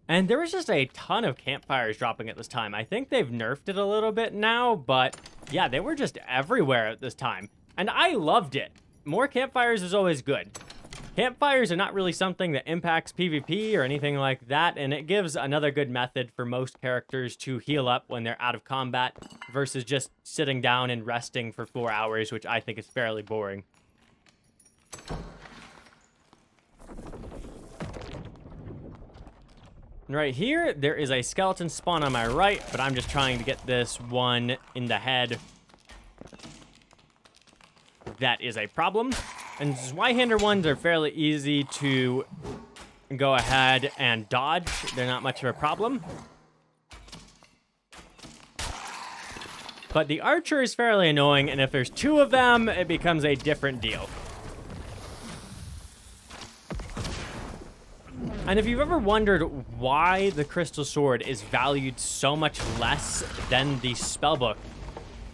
And there was just a ton of campfires dropping at this time. I think they've nerfed it a little bit now, but yeah, they were just everywhere at this time. And I loved it. More campfires is always good. Campfires are not really something that impacts PvP or anything like that, and it gives another good method for most characters to heal up when they're out of combat versus just sitting down and resting for 4 hours, which I think is fairly boring. And right here, there is a skeleton spawn on my right, but I'm just trying to get this one in the head. That is a problem. And Zweihander ones are fairly easy to go ahead and dodge. They're not much of a problem. But the archer is fairly annoying, and if there's 2 of them, it becomes a different deal. And if you've ever wondered why the crystal sword is valued so much less than the spellbook,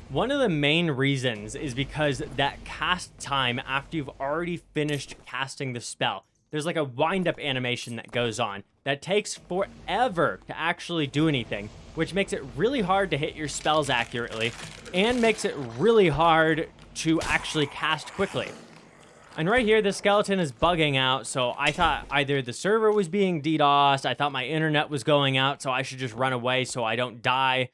one of the main reasons is because that cast time after you've already finished casting the spell. There's like a wind-up animation that goes on that takes forever to actually do anything, which makes it really hard to hit your spells accurately and makes it really hard to actually cast quickly. And right here, the skeleton is bugging out, so I thought either the server was being DDoSed, I thought my internet was going out, so I should just run away so I don't die.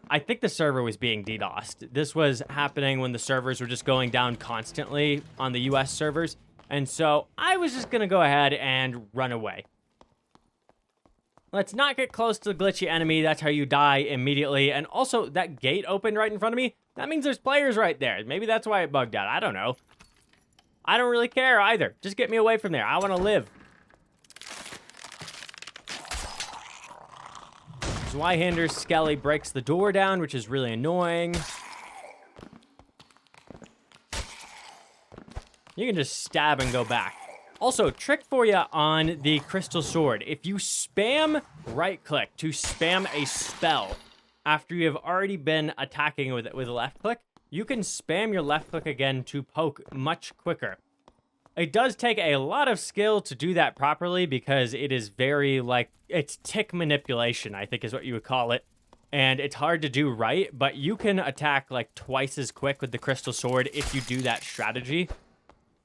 I think the server was being DDoSed. This was happening when the servers were just going down constantly on the US servers, and so I was just gonna go ahead and run away. Let's not get close to the glitchy enemy, that's how you die immediately, and also, that gate opened right in front of me, that means there's players right there. Maybe that's why it bugged out, I don't know. I don't really care either. Just get me away from there. I want to live. Zweihander Skelly breaks the door down, which is really annoying. You can just stab and go back. Also, trick for you on the Crystal Sword. If you spam right-click to spam a spell after you have already been attacking with it with a left-click, you can spam your left-click again to poke much quicker. It does take a lot of skill to do that properly because it is very, like, it's tick manipulation, I think is what you would call it. And it's hard to do right, but you can attack, like, twice as quick with the Crystal Sword if you do that strategy.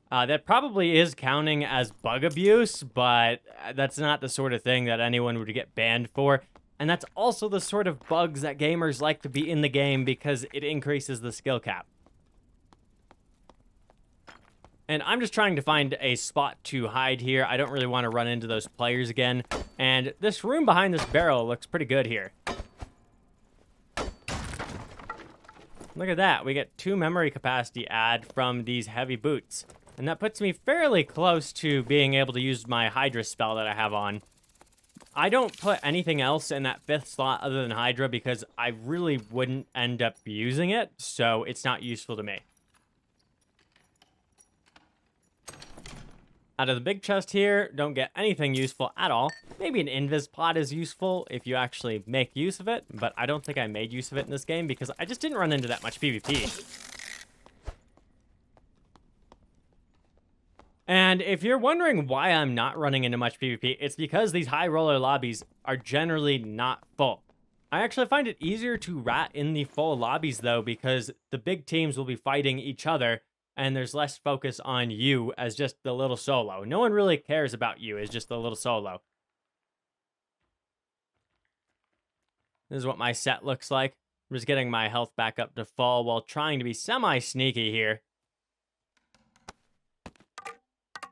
That probably is counting as bug abuse, but that's not the sort of thing that anyone would get banned for. And that's also the sort of bugs that gamers like to be in the game because it increases the skill cap. And I'm just trying to find a spot to hide here. I don't really want to run into those players again. And this room behind this barrel looks pretty good here. Look at that. We get 2 memory capacity add from these heavy boots. And that puts me fairly close to being able to use my Hydra spell that I have on. I don't put anything else in that 5th slot other than Hydra because I really wouldn't end up using it, so it's not useful to me. Out of the big chest here, don't get anything useful at all. Maybe an invis pot is useful if you actually make use of it, but I don't think I made use of it in this game because I just didn't run into that much PvP. And if you're wondering why I'm not running into much PvP, it's because these high roller lobbies are generally not full. I actually find it easier to rat in the full lobbies though, because the big teams will be fighting each other and there's less focus on you as just the little solo. No one really cares about you as just the little solo. This is what my set looks like. I'm just getting my health back up to full while trying to be semi-sneaky here.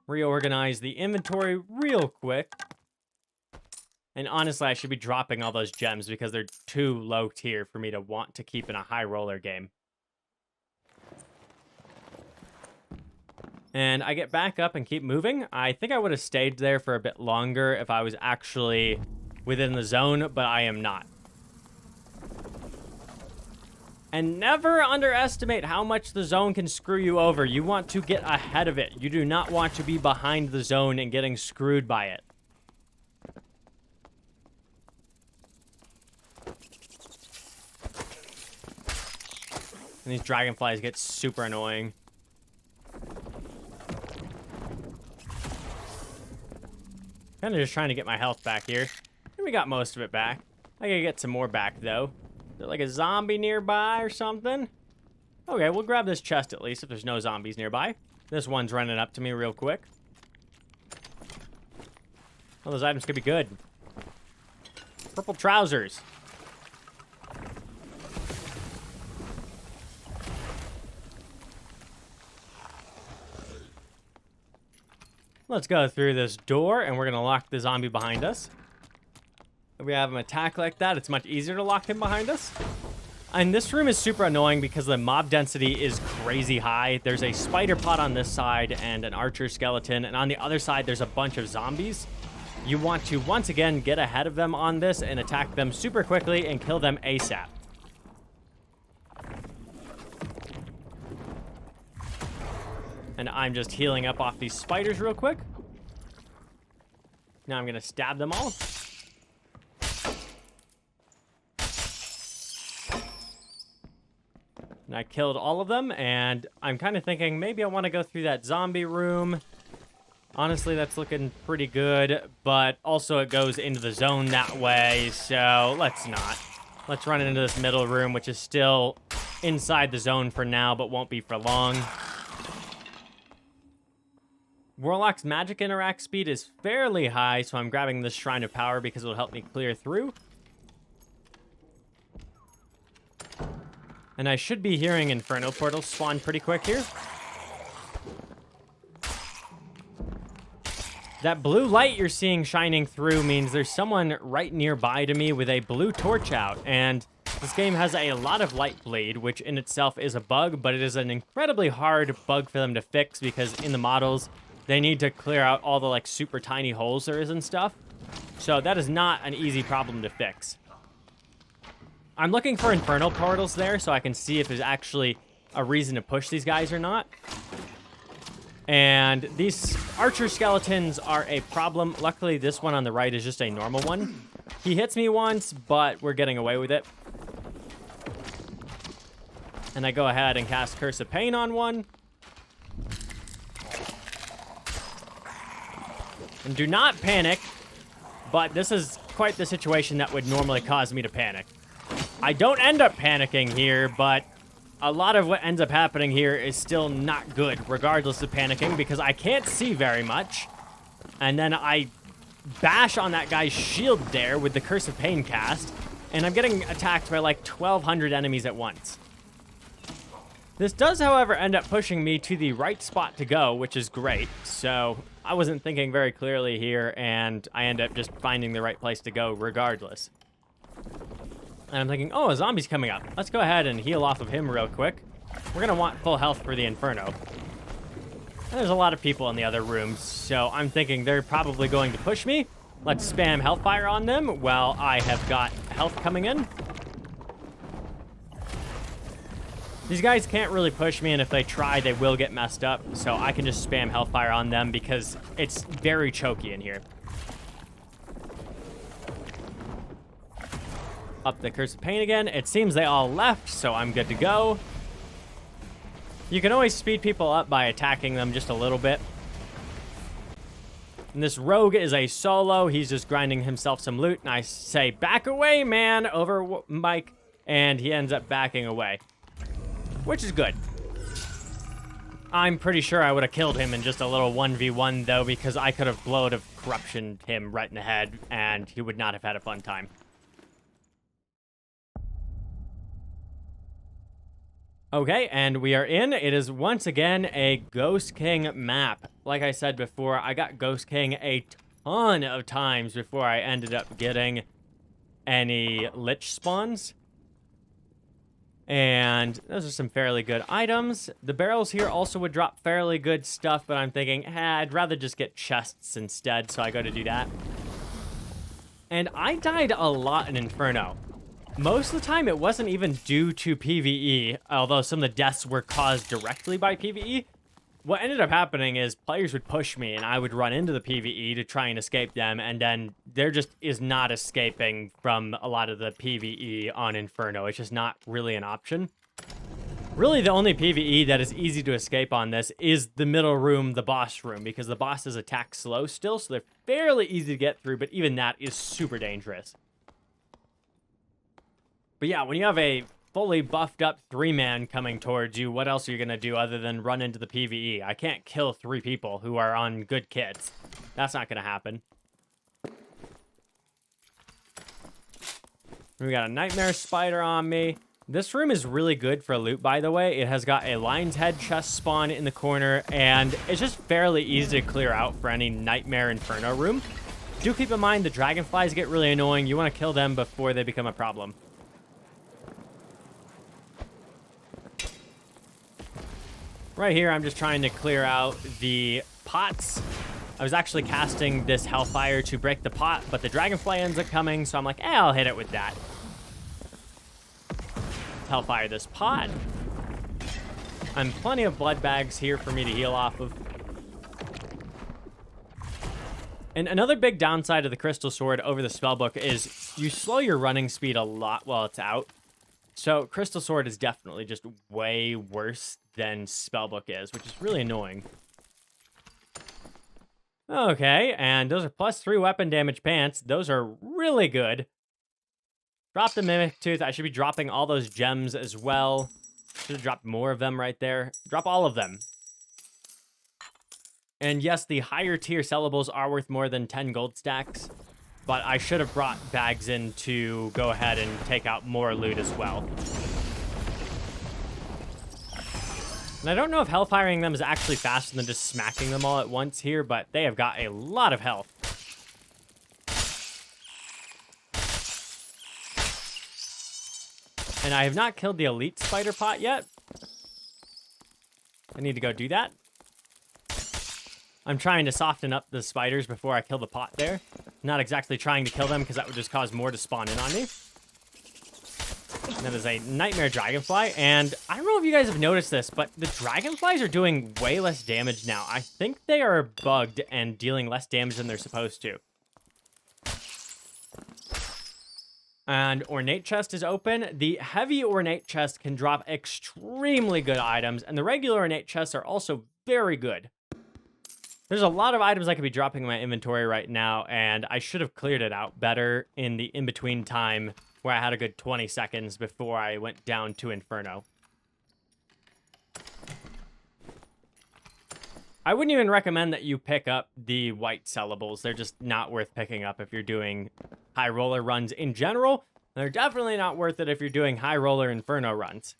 Reorganize the inventory real quick. And honestly, I should be dropping all those gems because they're too low tier for me to want to keep in a high roller game. And I get back up and keep moving. I think I would have stayed there for a bit longer if I was actually within the zone, but I am not. And never underestimate how much the zone can screw you over. You want to get ahead of it. You do not want to be behind the zone and getting screwed by it. And these dragonflies get super annoying. Kind of just trying to get my health back here. And we got most of it back. I gotta get some more back, though. Is there like a zombie nearby or something? Okay, we'll grab this chest at least if there's no zombies nearby. This one's running up to me real quick. Well, those items could be good. Purple trousers. Let's go through this door, and we're going to lock the zombie behind us. If we have him attack like that, it's much easier to lock him behind us. And this room is super annoying because the mob density is crazy high. There's a spider pot on this side and an archer skeleton, and on the other side, there's a bunch of zombies. You want to, once again, get ahead of them on this and attack them super quickly and kill them ASAP. And I'm just healing up off these spiders real quick. Now I'm going to stab them all. And I killed all of them, and I'm kind of thinking maybe I want to go through that zombie room. Honestly, that's looking pretty good, but also it goes into the zone that way, so let's not. Let's run into this middle room, which is still inside the zone for now, but won't be for long. Warlock's magic interact speed is fairly high, so I'm grabbing this Shrine of Power because it'll help me clear through. And I should be hearing Inferno portals spawn pretty quick here. That blue light you're seeing shining through means there's someone right nearby to me with a blue torch out. And This game has a lot of light bleed, which in itself is a bug, but it is an incredibly hard bug for them to fix because in the models, they need to clear out all the like super tiny holes there is and stuff. So that is not an easy problem to fix. I'm looking for Inferno portals there so I can see if there's actually a reason to push these guys or not. And these archer skeletons are a problem. Luckily, this one on the right is just a normal one. He hits me once, but we're getting away with it. And I go ahead and cast Curse of Pain on one. And do not panic, but this is quite the situation that would normally cause me to panic. I don't end up panicking here, but a lot of what ends up happening here is still not good, regardless of panicking, because I can't see very much. And then I bash on that guy's shield there with the Curse of Pain cast, and I'm getting attacked by like 1,200 enemies at once. This does, however, end up pushing me to the right spot to go, which is great. So I wasn't thinking very clearly here, and I end up just finding the right place to go regardless. And I'm thinking, oh, a zombie's coming up. Let's go ahead and heal off of him real quick. We're going to want full health for the Inferno. And there's a lot of people in the other rooms, so I'm thinking they're probably going to push me. Let's spam Hellfire on them while I have got health coming in. These guys can't really push me, and if they try, they will get messed up. So I can just spam Hellfire on them because it's very choky in here. Up the Curse of Pain again. It seems they all left, so I'm good to go. You can always speed people up by attacking them just a little bit. And this rogue is a solo. He's just grinding himself some loot, and I say, back away, man, over Mike, and he ends up backing away, which is good. I'm pretty sure I would have killed him in just a little 1v1, though, because I could have Blood of Corruption him right in the head, and he would not have had a fun time. Okay, and we are in. It is once again a Ghost King map. Like I said before, I got Ghost King a ton of times before I ended up getting any Lich spawns. And those are some fairly good items. The barrels here also would drop fairly good stuff, but I'm thinking, I'd rather just get chests instead, so I go to do that. And I died a lot in Inferno. Most of the time, it wasn't even due to PvE, although some of the deaths were caused directly by PvE. What ended up happening is players would push me, and I would run into the PvE to try and escape them, and then there just is not escaping from a lot of the PvE on Inferno. It's just not really an option. Really, the only PvE that is easy to escape on this is the middle room, the boss room, because the bosses attack slow still, so they're fairly easy to get through, but even that is super dangerous. But yeah, when you have a fully buffed up 3-man coming towards you, what else are you going to do other than run into the PvE? I can't kill 3 people who are on good kits. That's not going to happen. We got a Nightmare Spider on me. This room is really good for loot, by the way. It has got a Lion's Head chest spawn in the corner, and it's just fairly easy to clear out for any Nightmare Inferno room. Do keep in mind the dragonflies get really annoying. You want to kill them before they become a problem. Right here, I'm just trying to clear out the pots. I was actually casting this Hellfire to break the pot, but the Dragonfly ends up coming, so I'm like, I'll hit it with that. Hellfire this pot. And plenty of blood bags here for me to heal off of. And another big downside of the Crystal Sword over the Spellbook is you slow your running speed a lot while it's out. So Crystal Sword is definitely just way worse than Spellbook is, which is really annoying. Okay, and those are +3 weapon damage pants. Those are really good. Drop the Mimic Tooth. I should be dropping all those gems as well. Should have dropped more of them right there. Drop all of them. And yes, the higher tier sellables are worth more than 10 gold stacks. But I should have brought bags in to go ahead and take out more loot as well. And I don't know if hellfiring them is actually faster than just smacking them all at once here, but they have got a lot of health. And I have not killed the elite spider pot yet. I need to go do that. I'm trying to soften up the spiders before I kill the pot there. Not exactly trying to kill them because that would just cause more to spawn in on me. That is a nightmare dragonfly, and I don't know if you guys have noticed this, but the dragonflies are doing way less damage now. I think they are bugged and dealing less damage than they're supposed to. And ornate chest is open. The heavy ornate chest can drop extremely good items, and the regular ornate chests are also very good. There's a lot of items I could be dropping in my inventory right now, and I should have cleared it out better in the in-between time where I had a good 20 seconds before I went down to Inferno. I wouldn't even recommend that you pick up the white sellables. They're just not worth picking up if you're doing high roller runs in general. They're definitely not worth it if you're doing high roller Inferno runs.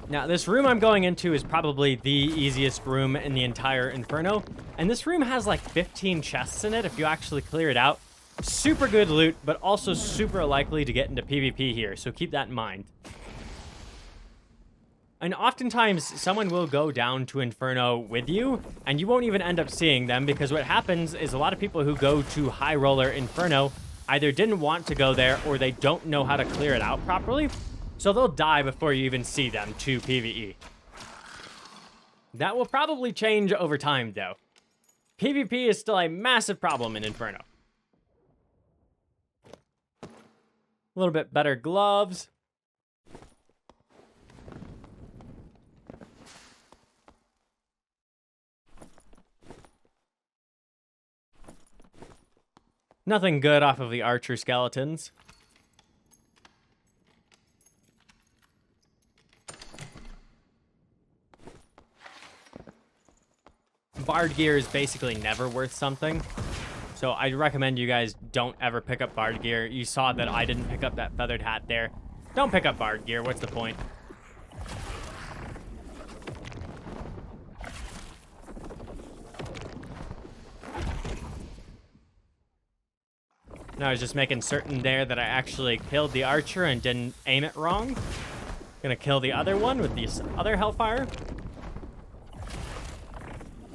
Now, this room I'm going into is probably the easiest room in the entire Inferno. And this room has like 15 chests in it if you actually clear it out. Super good loot, but also super likely to get into PvP here, so keep that in mind. And oftentimes, someone will go down to Inferno with you, and you won't even end up seeing them, because what happens is a lot of people who go to High Roller Inferno either didn't want to go there, or they don't know how to clear it out properly, so they'll die before you even see them to PvE. That will probably change over time, though. PvP is still a massive problem in Inferno. A little bit better gloves. Nothing good off of the archer skeletons. Bard gear is basically never worth something. So I recommend you guys don't ever pick up bard gear. You saw that I didn't pick up that feathered hat there. Don't pick up bard gear. What's the point? Now I was just making certain there that I actually killed the archer and didn't aim it wrong. Gonna kill the other one with this other hellfire.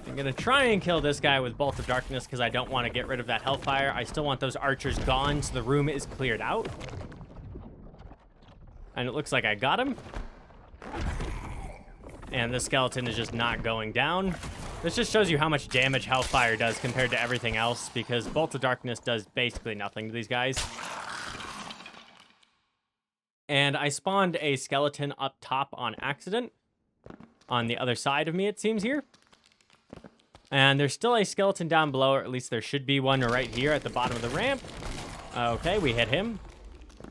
I'm gonna try and kill this guy with Bolt of Darkness because I don't want to get rid of that hellfire. I still want those archers gone so the room is cleared out. And it looks like I got him. And this skeleton is just not going down. This just shows you how much damage hellfire does compared to everything else, because Bolt of Darkness does basically nothing to these guys. And I spawned a skeleton up top on accident. On the other side of me, it seems here. And there's still a skeleton down below, or at least there should be one right here at the bottom of the ramp. Okay, we hit him.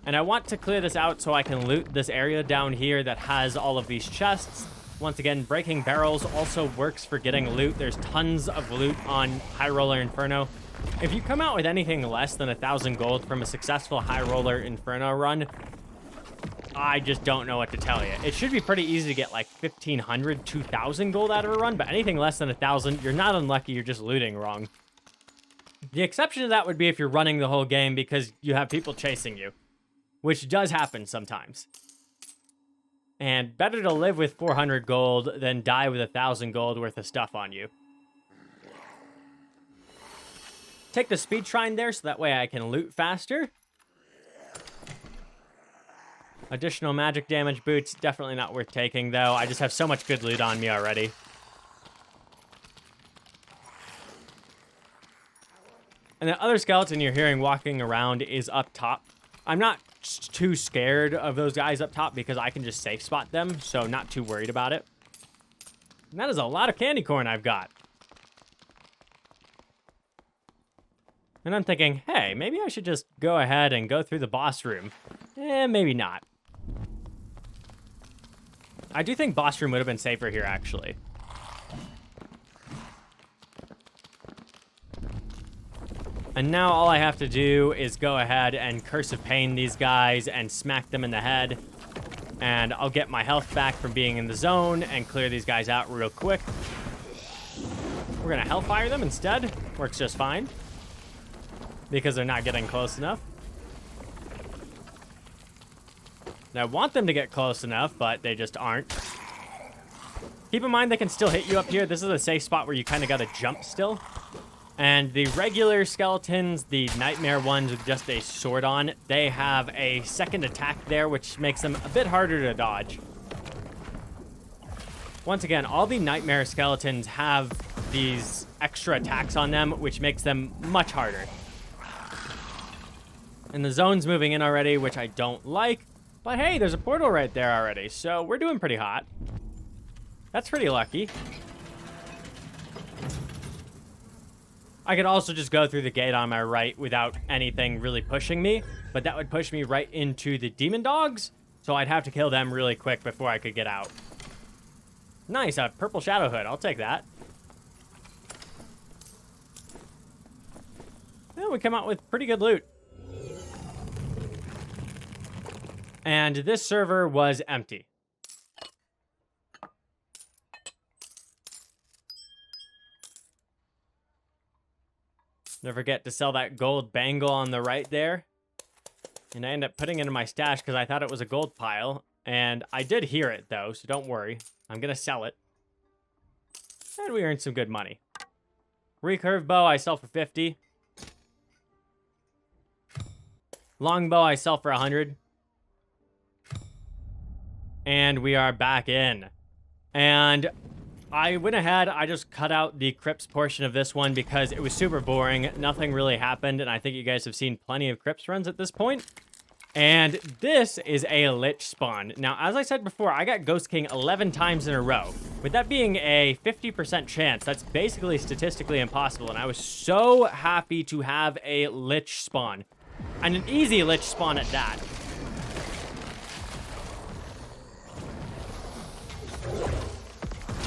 And I want to clear this out so I can loot this area down here that has all of these chests. Once again, breaking barrels also works for getting loot. There's tons of loot on High Roller Inferno. If you come out with anything less than 1,000 gold from a successful High Roller Inferno run, I just don't know what to tell you. It should be pretty easy to get like 1,500, 2,000 gold out of a run, but anything less than 1,000, you're not unlucky, you're just looting wrong. The exception to that would be if you're running the whole game because you have people chasing you, which does happen sometimes. And better to live with 400 gold than die with 1,000 gold worth of stuff on you. Take the speed shrine there so that way I can loot faster. Additional magic damage boots, definitely not worth taking though. I just have so much good loot on me already. And the other skeleton you're hearing walking around is up top. I'm not too scared of those guys up top because I can just safe spot them, so not too worried about it. And that is a lot of candy corn I've got. And I'm thinking, hey, maybe I should just go ahead and go through the boss room. Maybe not. I do think boss room would have been safer here, actually. And now all I have to do is go ahead and Curse of Pain these guys and smack them in the head. And I'll get my health back from being in the zone and clear these guys out real quick. We're gonna Hellfire them instead. Works just fine. Because they're not getting close enough. And I want them to get close enough, but they just aren't. Keep in mind they can still hit you up here. This is a safe spot where you kind of got to jump still. And the regular skeletons, the nightmare ones with just a sword on, they have a second attack there, which makes them a bit harder to dodge. Once again, all the nightmare skeletons have these extra attacks on them, which makes them much harder. And the zone's moving in already, which I don't like. But hey, there's a portal right there already, so we're doing pretty hot. That's pretty lucky. I could also just go through the gate on my right without anything really pushing me, but that would push me right into the demon dogs, so I'd have to kill them really quick before I could get out. Nice, a purple shadow hood. I'll take that. Yeah, we come out with pretty good loot. And this server was empty. Don't forget to sell that gold bangle on the right there. And I ended up putting it in my stash because I thought it was a gold pile. And I did hear it, though, so don't worry. I'm going to sell it. And we earned some good money. Recurve bow I sell for 50. Longbow I sell for 100. And we are back in. And I went ahead, I just cut out the crypts portion of this one because it was super boring. Nothing really happened, and I think you guys have seen plenty of crypts runs at this point. And this is a Lich spawn. Now, as I said before, I got Ghost King 11 times in a row. With that being a 50% chance, that's basically statistically impossible, and I was so happy to have a Lich spawn. And an easy Lich spawn at that.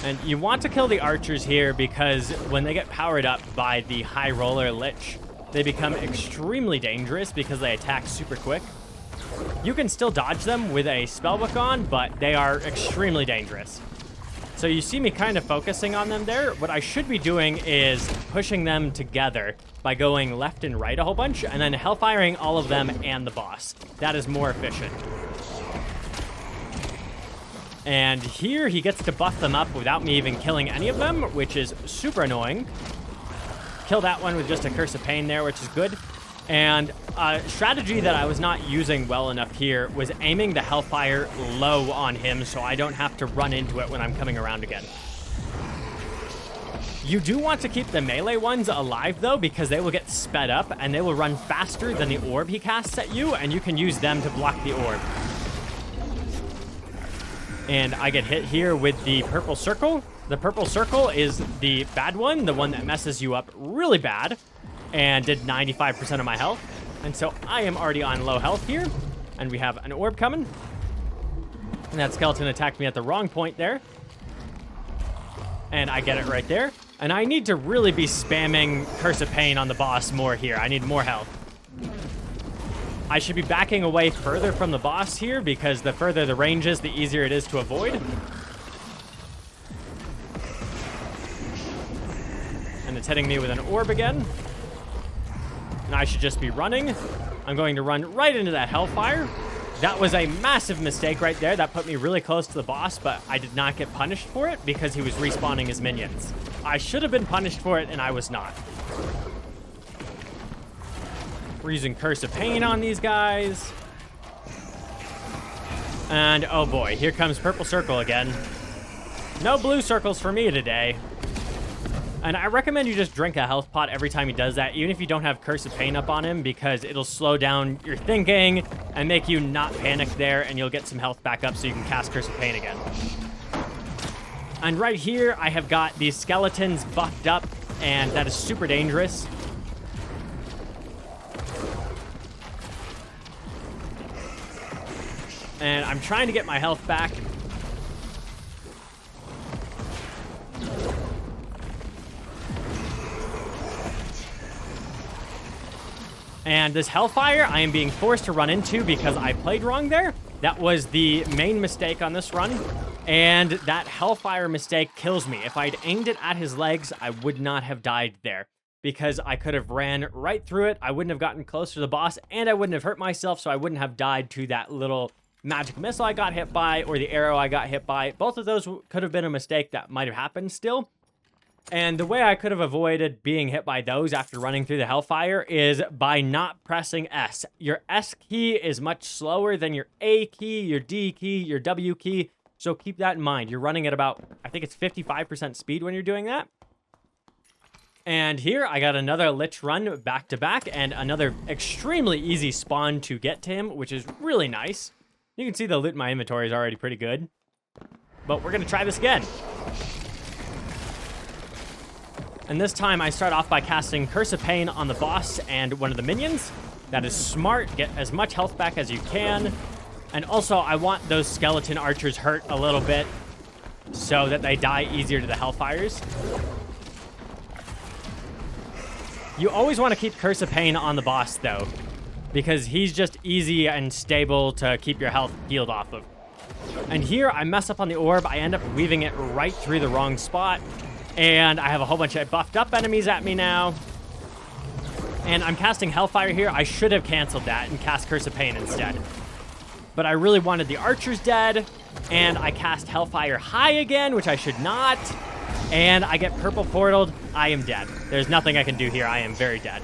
And you want to kill the archers here because when they get powered up by the high roller Lich, they become extremely dangerous because they attack super quick. You can still dodge them with a spellbook on, but they are extremely dangerous. So you see me kind of focusing on them there. What I should be doing is pushing them together by going left and right a whole bunch and then hellfiring all of them and the boss. That is more efficient. And here he gets to buff them up without me even killing any of them, which is super annoying. Kill that one with just a Curse of Pain there, which is good. And a strategy that I was not using well enough here was aiming the Hellfire low on him so I don't have to run into it when I'm coming around again. You do want to keep the melee ones alive, though, because they will get sped up and they will run faster than the orb he casts at you, and you can use them to block the orb. And I get hit here with the purple circle. The purple circle is the bad one, the one that messes you up really bad, and did 95% of my health. And so I am already on low health here, and we have an orb coming. And that skeleton attacked me at the wrong point there. And I get it right there. And I need to really be spamming Curse of Pain on the boss more here. I need more health. I should be backing away further from the boss here because the further the range is, the easier it is to avoid. And it's hitting me with an orb again. And I should just be running. I'm going to run right into that Hellfire. That was a massive mistake right there. That put me really close to the boss, but I did not get punished for it because he was respawning his minions. I should have been punished for it, and I was not. We're using Curse of Pain on these guys. And, oh boy, here comes Purple Circle again. No blue circles for me today. And I recommend you just drink a health pot every time he does that, even if you don't have Curse of Pain up on him, because it'll slow down your thinking and make you not panic there, and you'll get some health back up so you can cast Curse of Pain again. And right here, I have got these skeletons buffed up, and that is super dangerous. And I'm trying to get my health back. And this Hellfire, I am being forced to run into because I played wrong there. That was the main mistake on this run. And that Hellfire mistake kills me. If I'd aimed it at his legs, I would not have died there. Because I could have ran right through it. I wouldn't have gotten close to the boss. And I wouldn't have hurt myself, so I wouldn't have died to that little magic missile I got hit by or the arrow I got hit by. Both of those could have been a mistake that might have happened still. And the way I could have avoided being hit by those after running through the Hellfire is by not pressing S. Your S key is much slower than your A key, your D key, your W key. So keep that in mind. You're running at about, I think it's 55% speed when you're doing that. And here I got another Lich run back to back and another extremely easy spawn to get to him, which is really nice. You can see the loot in my inventory is already pretty good. But we're going to try this again. And this time I start off by casting Curse of Pain on the boss and one of the minions. That is smart. Get as much health back as you can. And also I want those skeleton archers hurt a little bit so that they die easier to the Hellfires. You always want to keep Curse of Pain on the boss though, because he's just easy and stable to keep your health healed off of. And here I mess up on the orb. I end up weaving it right through the wrong spot. And I have a whole bunch of buffed up enemies at me now. And I'm casting Hellfire here. I should have canceled that and cast Curse of Pain instead. But I really wanted the archers dead. And I cast Hellfire high again, which I should not. And I get purple portaled. I am dead. There's nothing I can do here. I am very dead.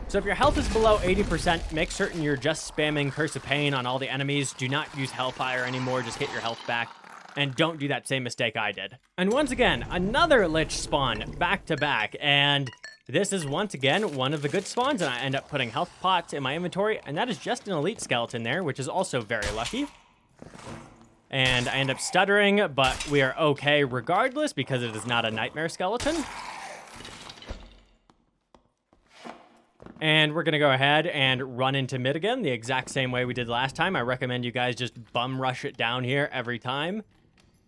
So if your health is below 80%, make certain you're just spamming Curse of Pain on all the enemies. Do not use Hellfire anymore. Just get your health back. And don't do that same mistake I did. And once again, another Lich spawn back to back. And this is once again one of the good spawns. And I end up putting health pots in my inventory. And that is just an elite skeleton there, which is also very lucky. And I end up stuttering, but we are okay regardless because it is not a nightmare skeleton. And we're going to go ahead and run into mid again the exact same way we did last time. I recommend you guys just bum rush it down here every time.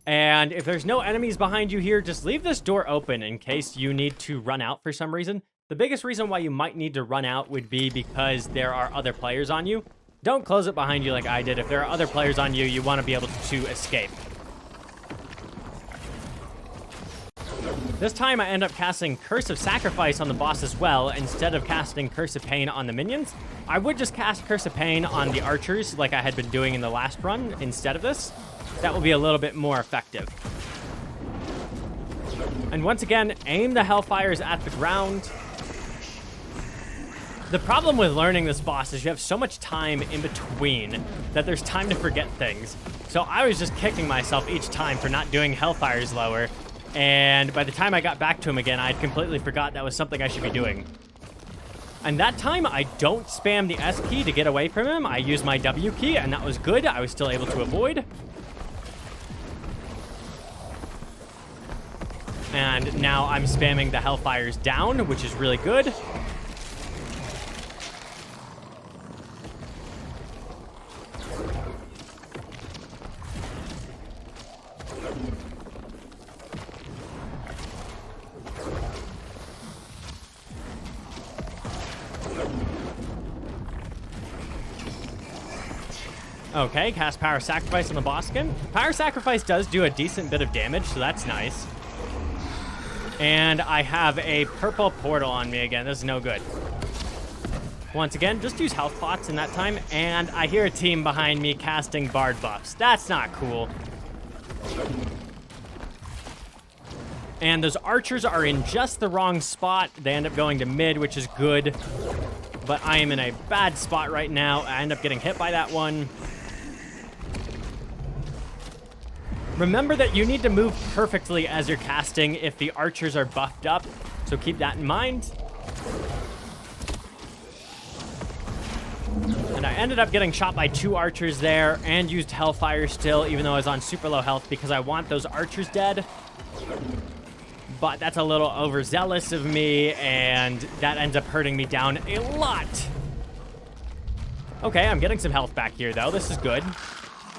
And if there's no enemies behind you here, just leave this door open in case you need to run out for some reason. The biggest reason why you might need to run out would be because there are other players on you. Don't close it behind you like I did. If there are other players on you, you want to be able to escape. This time I end up casting Curse of Sacrifice on the boss as well, instead of casting Curse of Pain on the minions. I would just cast Curse of Pain on the archers like I had been doing in the last run instead of this. That will be a little bit more effective. And once again, aim the Hellfires at the ground. The problem with learning this boss is you have so much time in between that there's time to forget things. So I was just kicking myself each time for not doing Hellfires lower. And by the time I got back to him again, I'd completely forgot that was something I should be doing. And that time, I don't spam the S key to get away from him. I used my W key, and that was good. I was still able to avoid. And now I'm spamming the Hellfires down, which is really good. Okay, cast Power Sacrifice on the boss again. Power Sacrifice does do a decent bit of damage, so that's nice. And I have a purple portal on me again. This is no good. Once again, just use health pots in that time. And I hear a team behind me casting Bard buffs. That's not cool. And those archers are in just the wrong spot. They end up going to mid, which is good. But I am in a bad spot right now. I end up getting hit by that one. Remember that you need to move perfectly as you're casting if the archers are buffed up, so keep that in mind. And I ended up getting shot by 2 archers there and used Hellfire still, even though I was on super low health because I want those archers dead. But that's a little overzealous of me, and that ends up hurting me down a lot. Okay, I'm getting some health back here, though. This is good.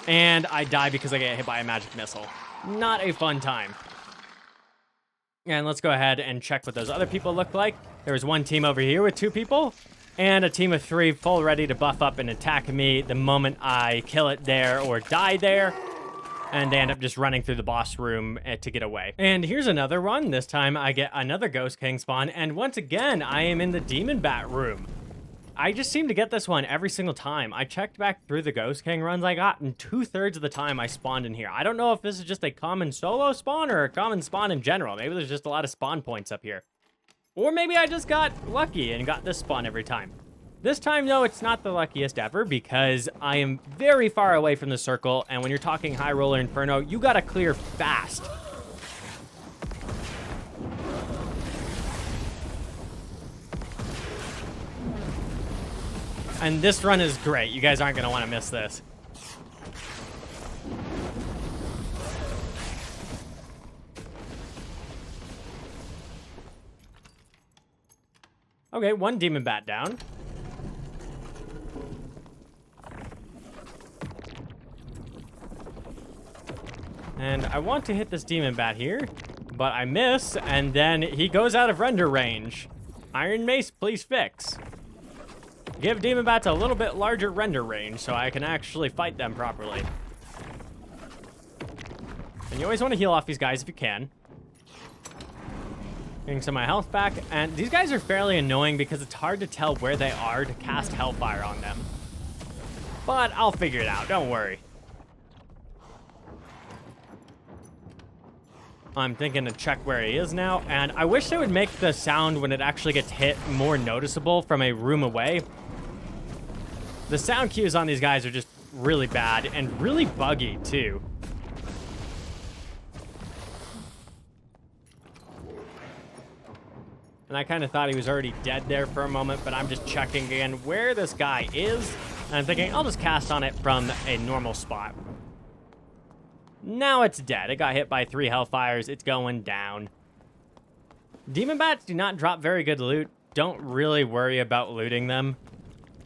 And I die because I get hit by a magic missile. Not a fun time. And let's go ahead and check what those other people look like. There was one team over here with 2 people, and a team of 3 full ready to buff up and attack me the moment I kill it there or die there. And they end up just running through the boss room to get away. And here's another one. This time I get another Ghost King spawn, and once again, I am in the Demon Bat room. I just seem to get this one every single time. I checked back through the Ghost King runs I got, and 2/3 of the time I spawned in here. I don't know if this is just a common solo spawn or a common spawn in general. Maybe there's just a lot of spawn points up here. Or maybe I just got lucky and got this spawn every time. This time, though, it's not the luckiest ever because I am very far away from the circle, and when you're talking High Roller Inferno, you gotta clear fast. And this run is great. You guys aren't gonna wanna miss this. Okay, one demon bat down. And I want to hit this demon bat here, but I miss, and then he goes out of render range. Iron Mace, please fix. Give demon bats a little bit larger render range so I can actually fight them properly. And you always want to heal off these guys if you can. Getting some of my health back, and these guys are fairly annoying because it's hard to tell where they are to cast Hellfire on them. But I'll figure it out, don't worry. I'm thinking to check where he is now, and I wish they would make the sound when it actually gets hit more noticeable from a room away. The sound cues on these guys are just really bad and really buggy too. And I kind of thought he was already dead there for a moment, but I'm just checking again where this guy is. And I'm thinking I'll just cast on it from a normal spot. Now it's dead. It got hit by 3 Hellfires. It's going down. Demon bats do not drop very good loot. Don't really worry about looting them.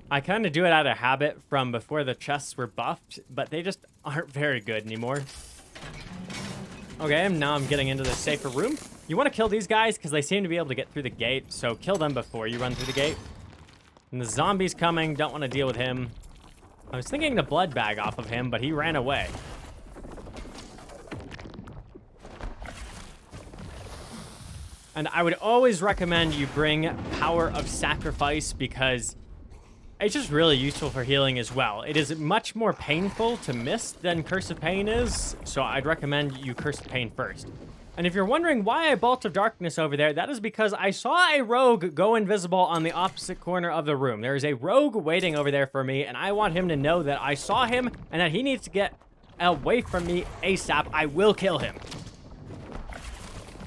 I kind of do it out of habit from before the chests were buffed, but they just aren't very good anymore. Okay, and now I'm getting into the safer room. You want to kill these guys because they seem to be able to get through the gate, so kill them before you run through the gate. And the zombie's coming. Don't want to deal with him. I was thinking to blood bag off of him, but he ran away. And I would always recommend you bring Power of Sacrifice because it's just really useful for healing as well. It is much more painful to miss than Curse of Pain is, so I'd recommend you Curse of Pain first. And if you're wondering why I Bolt of Darkness over there, that is because I saw a rogue go invisible on the opposite corner of the room. There is a rogue waiting over there for me, and I want him to know that I saw him and that he needs to get away from me ASAP. I will kill him.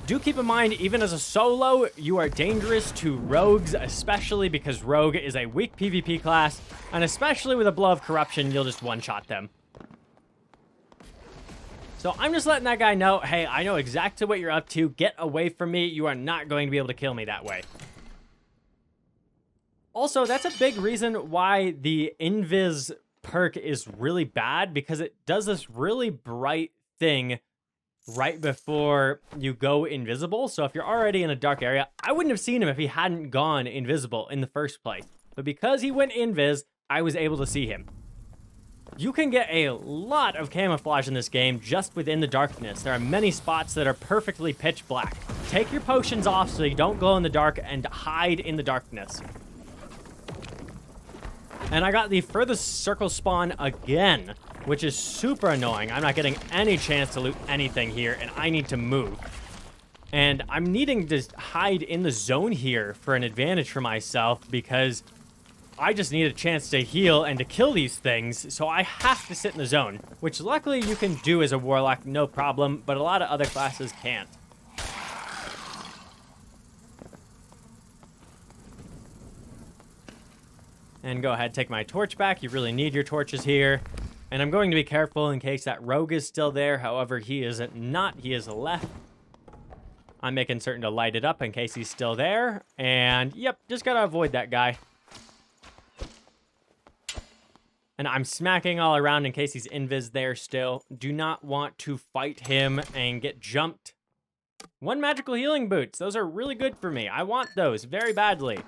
Do keep in mind, even as a solo, you are dangerous to rogues, especially because rogue is a weak PvP class, and especially with a Blow of Corruption, you'll just one-shot them. So I'm just letting that guy know, hey, I know exactly what you're up to. Get away from me. You are not going to be able to kill me that way. Also, that's a big reason why the Invis perk is really bad, because it does this really bright thing right before you go invisible. So if you're already in a dark area, I wouldn't have seen him if he hadn't gone invisible in the first place. But because he went invis, I was able to see him. You can get a lot of camouflage in this game just within the darkness. There are many spots that are perfectly pitch black. Take your potions off so you don't glow in the dark and hide in the darkness. And I got the furthest circle spawn again, which is super annoying. I'm not getting any chance to loot anything here, and I need to move. And I'm needing to hide in the zone here for an advantage for myself because I just need a chance to heal and to kill these things, so I have to sit in the zone, which luckily you can do as a warlock, no problem, but a lot of other classes can't. And go ahead, take my torch back. You really need your torches here. And I'm going to be careful in case that rogue is still there. However, he is not. He is left. I'm making certain to light it up in case he's still there. And, yep, just gotta avoid that guy. And I'm smacking all around in case he's invis there still. Do not want to fight him and get jumped. 1 magical healing boots. Those are really good for me. I want those very badly.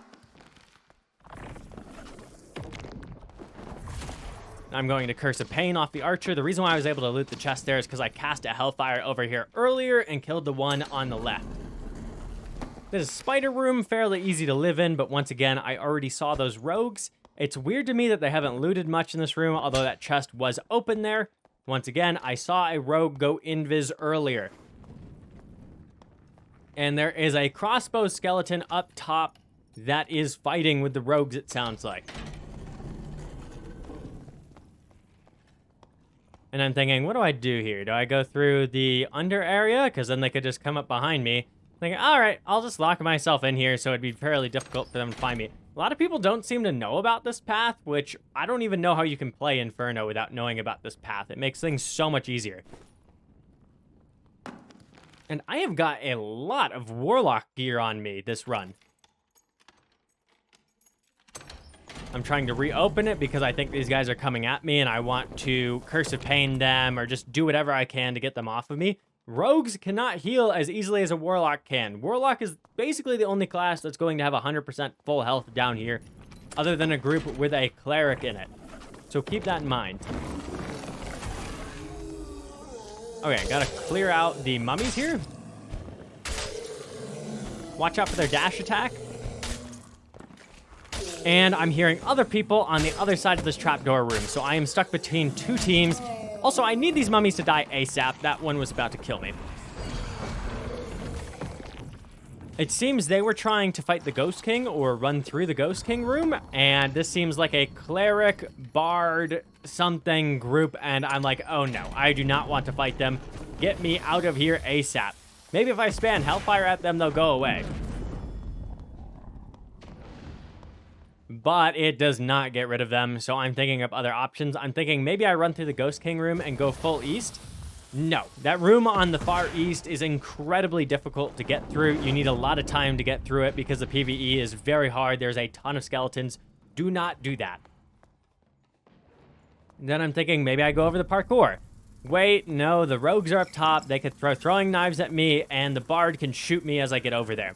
I'm going to Curse of Pain off the archer. The reason why I was able to loot the chest there is because I cast a Hellfire over here earlier and killed the one on the left. This spider room, fairly easy to live in, but once again, I already saw those rogues. It's weird to me that they haven't looted much in this room, although that chest was open there. Once again, I saw a rogue go invis earlier. And there is a crossbow skeleton up top that is fighting with the rogues, it sounds like. And I'm thinking, what do I do here? Do I go through the under area? Because then they could just come up behind me. Thinking, all right, I'll just lock myself in here so it'd be fairly difficult for them to find me. A lot of people don't seem to know about this path, which I don't even know how you can play Inferno without knowing about this path. It makes things so much easier. And I have got a lot of Warlock gear on me this run. I'm trying to reopen it because I think these guys are coming at me and I want to Curse of Pain them or just do whatever I can to get them off of me. Rogues cannot heal as easily as a Warlock can. Warlock is basically the only class that's going to have 100% full health down here, other than a group with a Cleric in it. So keep that in mind. Okay, gotta clear out the mummies here. Watch out for their dash attack. And I'm hearing other people on the other side of this trapdoor room, so I am stuck between two teams. Also, I need these mummies to die ASAP. That one was about to kill me. It seems they were trying to fight the Ghost King or run through the Ghost King room, and this seems like a Cleric, Bard, something group, and I'm like, oh no, I do not want to fight them. Get me out of here ASAP. Maybe if I spam Hellfire at them, they'll go away. But it does not get rid of them, so I'm thinking of other options. I'm thinking maybe I run through the Ghost King room and go full east. No, that room on the far east is incredibly difficult to get through. You need a lot of time to get through it because the PvE is very hard. There's a ton of skeletons. Do not do that. Then I'm thinking maybe I go over the parkour. Wait, no, the rogues are up top. They could throw throwing knives at me, and the Bard can shoot me as I get over there.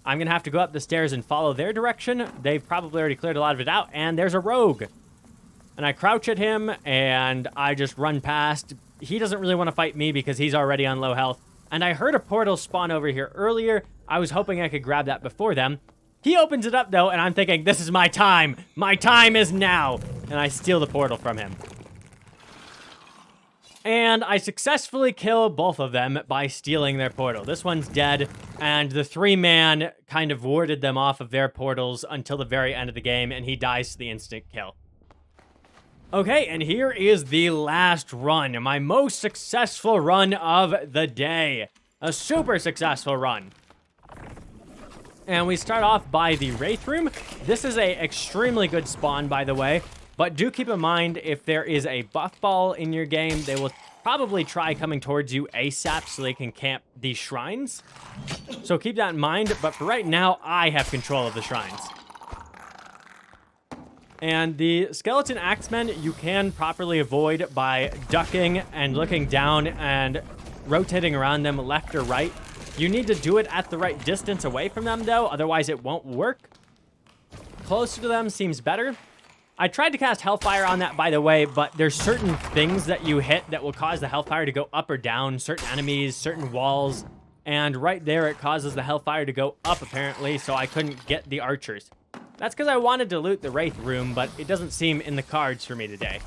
I'm going to have to go up the stairs and follow their direction. They've probably already cleared a lot of it out, and there's a rogue. And I crouch at him, and I just run past. He doesn't really want to fight me because he's already on low health. And I heard a portal spawn over here earlier. I was hoping I could grab that before them. He opens it up, though, and I'm thinking, this is my time. My time is now. And I steal the portal from him. And I successfully kill both of them by stealing their portal. This one's dead, and the 3-man kind of warded them off of their portals until the very end of the game, and he dies to the instant kill. Okay, and here is the last run, my most successful run of the day. A super successful run. And we start off by the Wraith Room. This is a extremely good spawn, by the way. But do keep in mind, if there is a buff ball in your game, they will probably try coming towards you ASAP so they can camp these shrines. So keep that in mind, but for right now, I have control of the shrines. And the skeleton axemen you can properly avoid by ducking and looking down and rotating around them left or right. You need to do it at the right distance away from them, though, otherwise it won't work. Closer to them seems better. I tried to cast Hellfire on that, by the way, but there's certain things that you hit that will cause the Hellfire to go up or down, certain enemies, certain walls, and right there it causes the Hellfire to go up, apparently, so I couldn't get the archers. That's because I wanted to loot the Wraith Room, but it doesn't seem in the cards for me today.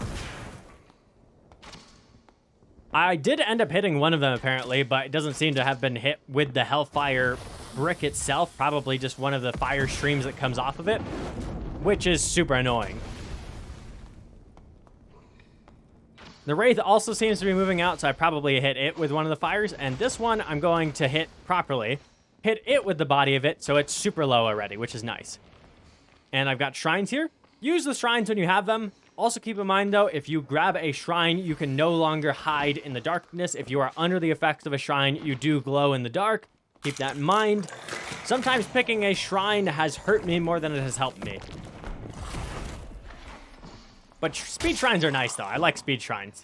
I did end up hitting one of them, apparently, but it doesn't seem to have been hit with the Hellfire brick itself, probably just one of the fire streams that comes off of it, which is super annoying. The Wraith also seems to be moving out, so I probably hit it with one of the fires, and this one I'm going to hit properly. Hit it with the body of it, so it's super low already, which is nice. And I've got shrines here. Use the shrines when you have them. Also keep in mind, though, if you grab a shrine, you can no longer hide in the darkness. If you are under the effects of a shrine, you do glow in the dark. Keep that in mind. Sometimes picking a shrine has hurt me more than it has helped me. But speed shrines are nice, though. I like speed shrines.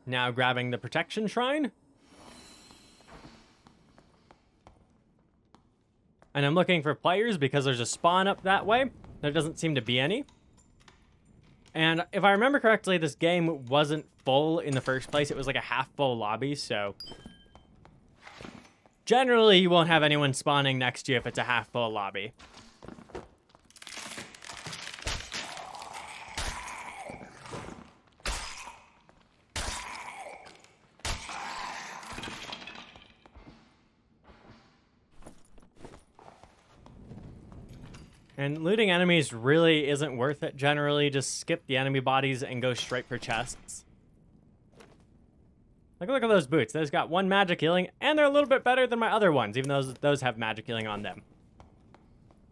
Now grabbing the protection shrine. And I'm looking for players because there's a spawn up that way. There doesn't seem to be any. And if I remember correctly, this game wasn't full in the first place. It was like a half-full lobby, so... Generally, you won't have anyone spawning next to you if it's a half-full lobby. And looting enemies really isn't worth it, generally. Just skip the enemy bodies and go straight for chests. Like, look at those boots. Those got 1 magic healing, and they're a little bit better than my other ones, even though those have magic healing on them.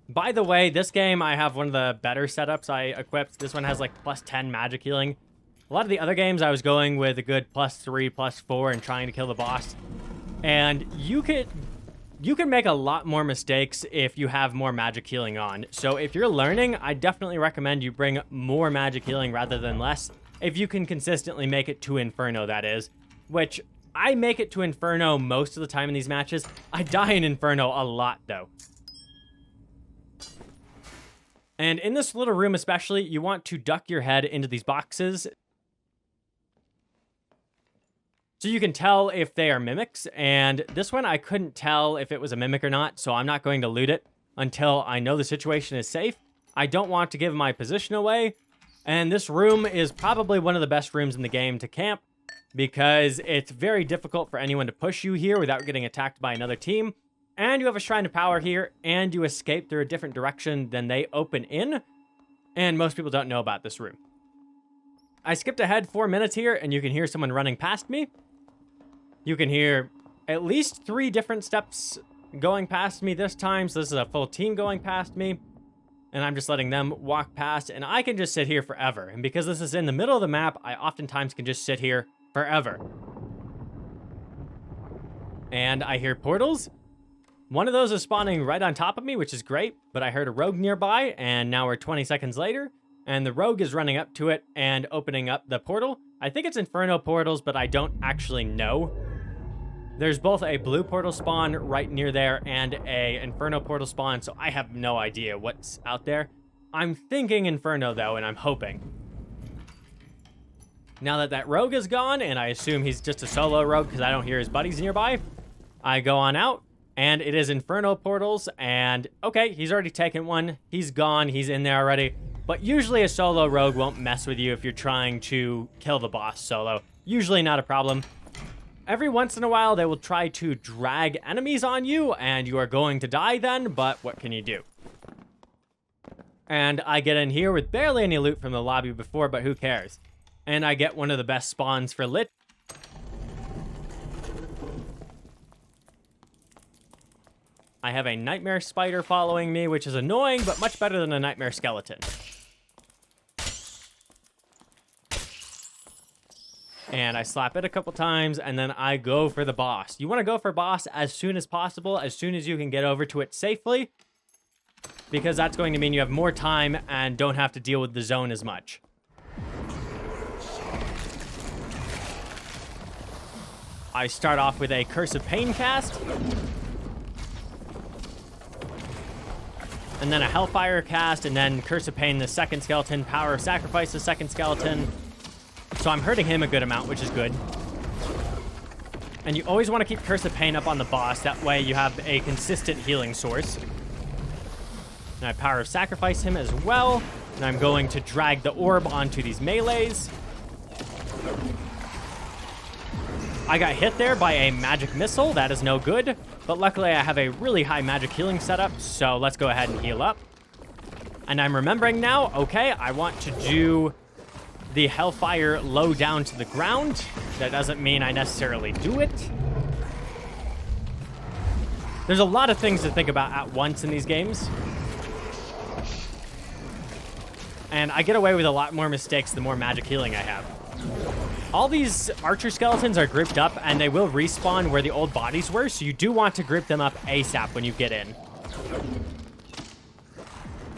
By the way, this game, I have one of the better setups I equipped. This one has, like, plus 10 magic healing. A lot of the other games, I was going with a good plus 3, plus 4, and trying to kill the boss. And you can make a lot more mistakes if you have more magic healing on. So if you're learning, I definitely recommend you bring more magic healing rather than less. If you can consistently make it to Inferno, that is. Which, I make it to Inferno most of the time in these matches. I die in Inferno a lot, though. And in this little room especially, you want to duck your head into these boxes, so you can tell if they are mimics, and this one I couldn't tell if it was a mimic or not, so I'm not going to loot it until I know the situation is safe. I don't want to give my position away, and this room is probably one of the best rooms in the game to camp, because it's very difficult for anyone to push you here without getting attacked by another team, and you have a Shrine of Power here, and you escape through a different direction than they open in, and most people don't know about this room. I skipped ahead 4 minutes here, and you can hear someone running past me. You can hear at least 3 different steps going past me this time, so this is a full team going past me. And I'm just letting them walk past, and I can just sit here forever. And because this is in the middle of the map, I oftentimes can just sit here forever. And I hear portals. One of those is spawning right on top of me, which is great, but I heard a rogue nearby, and now we're 20 seconds later, and the rogue is running up to it and opening up the portal. I think it's Inferno portals, but I don't actually know. There's both a blue portal spawn right near there and a Inferno portal spawn, so I have no idea what's out there. I'm thinking Inferno, though, and I'm hoping. Now that that rogue is gone, and I assume he's just a solo rogue because I don't hear his buddies nearby, I go on out, and it is Inferno portals, and okay, he's already taken one. He's gone. He's in there already. But usually a solo rogue won't mess with you if you're trying to kill the boss solo. Usually not a problem. Every once in a while, they will try to drag enemies on you, and you are going to die then, but what can you do? And I get in here with barely any loot from the lobby before, but who cares? And I get one of the best spawns for Lich. I have a nightmare spider following me, which is annoying, but much better than a nightmare skeleton. And I slap it a couple times, and then I go for the boss. You want to go for boss as soon as possible, as soon as you can get over to it safely, because that's going to mean you have more time and don't have to deal with the zone as much. I start off with a Curse of Pain cast, and then a Hellfire cast, and then Curse of Pain the second skeleton, Power of Sacrifice the second skeleton. So I'm hurting him a good amount, which is good. And you always want to keep Curse of Pain up on the boss. That way you have a consistent healing source. And I Power of Sacrifice him as well. And I'm going to drag the orb onto these melees. I got hit there by a magic missile. That is no good. But luckily I have a really high magic healing setup. So let's go ahead and heal up. And I'm remembering now, okay, I want to do the Hellfire low down to the ground. That doesn't mean I necessarily do it. There's a lot of things to think about at once in these games. And I get away with a lot more mistakes the more magic healing I have. All these archer skeletons are grouped up, and they will respawn where the old bodies were, so you do want to group them up ASAP when you get in.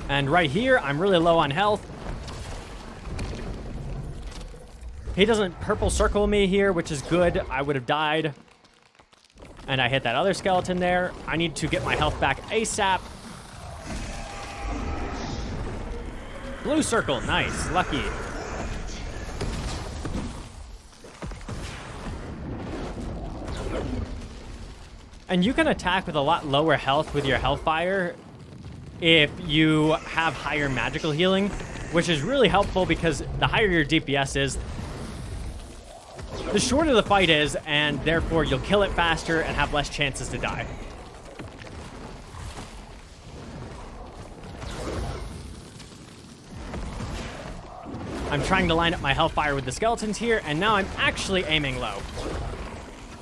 And right here, I'm really low on health. He doesn't purple circle me here, which is good. I would have died. And I hit that other skeleton there. I need to get my health back ASAP. Blue circle, nice, lucky. And you can attack with a lot lower health with your Hellfire if you have higher magical healing, which is really helpful because the higher your DPS is, the shorter the fight is, and therefore you'll kill it faster and have less chances to die. I'm trying to line up my Hellfire with the skeletons here, and now I'm actually aiming low.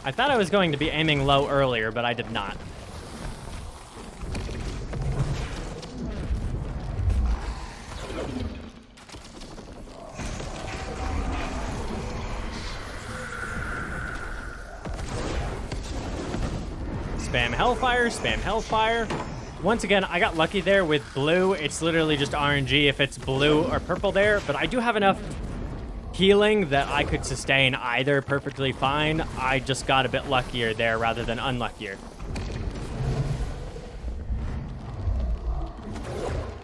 I thought I was going to be aiming low earlier, but I did not. Spam Hellfire, spam Hellfire. Once again, I got lucky there with blue. It's literally just RNG if it's blue or purple there, but I do have enough healing that I could sustain either perfectly fine. I just got a bit luckier there rather than unluckier.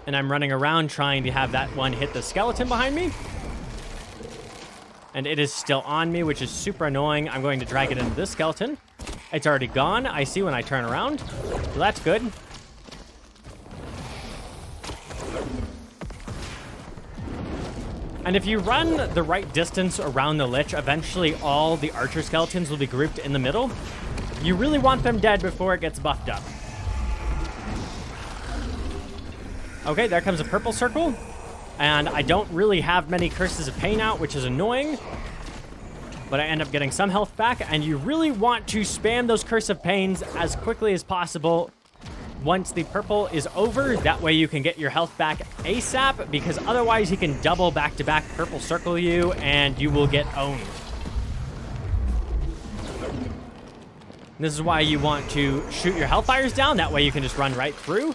And I'm running around trying to have that one hit the skeleton behind me. And it is still on me, which is super annoying. I'm going to drag it into this skeleton. It's already gone, I see when I turn around. So that's good. And if you run the right distance around the Lich, eventually all the archer skeletons will be grouped in the middle. You really want them dead before it gets buffed up. Okay, there comes a purple circle. And I don't really have many Curses of Pain out, which is annoying. But I end up getting some health back, and you really want to spam those Curse of Pains as quickly as possible once the purple is over. That way you can get your health back ASAP, because otherwise he can double back-to-back purple circle you, and you will get owned. This is why you want to shoot your Hellfires down. That way you can just run right through.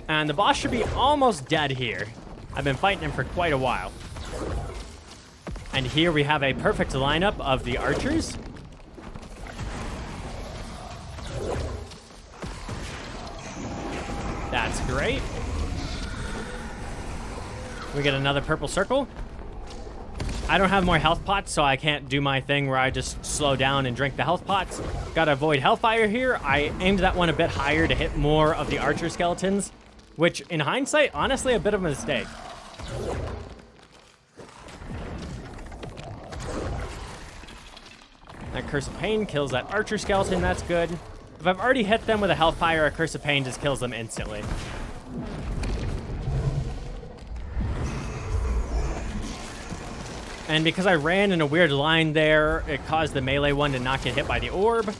And the boss should be almost dead here. I've been fighting him for quite a while. And here we have a perfect lineup of the archers. That's great. We get another purple circle. I don't have more health pots, so I can't do my thing where I just slow down and drink the health pots. Gotta avoid Hellfire here. I aimed that one a bit higher to hit more of the archer skeletons, which in hindsight, honestly, a bit of a mistake. That Curse of Pain kills that archer skeleton, that's good. If I've already hit them with a Hellfire, a Curse of Pain just kills them instantly. And because I ran in a weird line there, it caused the melee one to not get hit by the orb.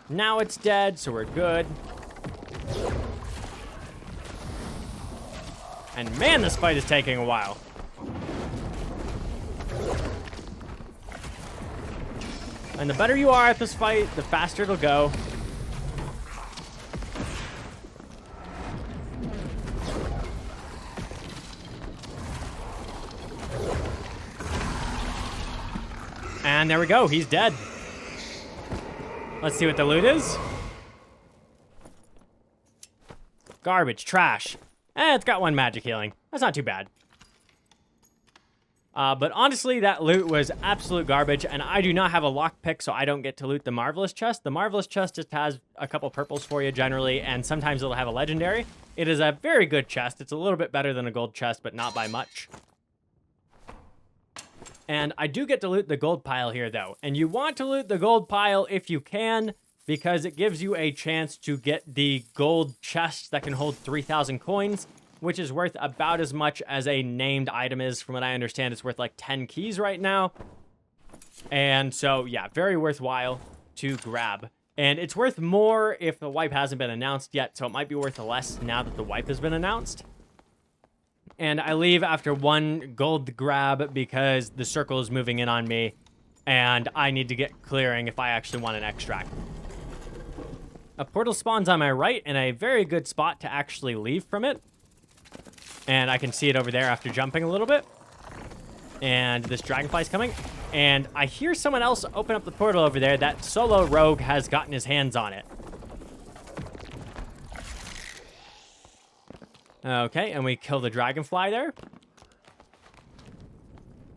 Now it's dead, so we're good. And man, this fight is taking a while. And the better you are at this fight, the faster it'll go. And there we go, he's dead. Let's see what the loot is. Garbage, trash. It's got one magic healing. That's not too bad. But honestly, that loot was absolute garbage, and I do not have a lockpick, so I don't get to loot the Marvelous Chest. The Marvelous Chest just has a couple purples for you generally, and sometimes it'll have a legendary. It is a very good chest. It's a little bit better than a gold chest, but not by much. And I do get to loot the gold pile here, though. And you want to loot the gold pile if you can, because it gives you a chance to get the gold chest that can hold 3,000 coins, which is worth about as much as a named item is. From what I understand, it's worth like 10 keys right now. And so, yeah, very worthwhile to grab. And it's worth more if the wipe hasn't been announced yet, so it might be worth less now that the wipe has been announced. And I leave after one gold grab because the circle is moving in on me, and I need to get clearing if I actually want an extract. A portal spawns on my right in a very good spot to actually leave from it. And I can see it over there after jumping a little bit. And this dragonfly's coming. And I hear someone else open up the portal over there. That solo rogue has gotten his hands on it. Okay, and we kill the dragonfly there.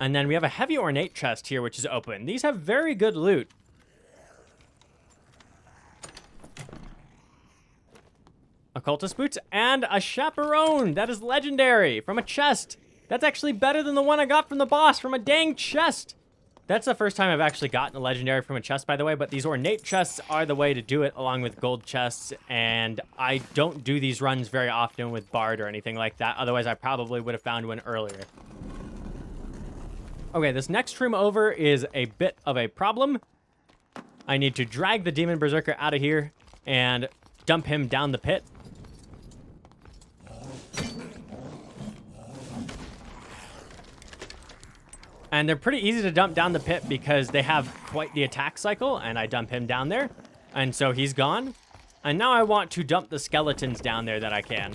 And then we have a heavy ornate chest here, which is open. These have very good loot. Occultist boots and a chaperone. That is legendary from a chest. That's actually better than the one I got from the boss from a dang chest. That's the first time I've actually gotten a legendary from a chest, by the way, but these ornate chests are the way to do it, along with gold chests, and I don't do these runs very often with Bard or anything like that. Otherwise, I probably would have found one earlier. Okay, this next room over is a bit of a problem. I need to drag the Demon Berserker out of here and dump him down the pit. And they're pretty easy to dump down the pit because they have quite the attack cycle, and I dump him down there. And so he's gone. And now I want to dump the skeletons down there that I can.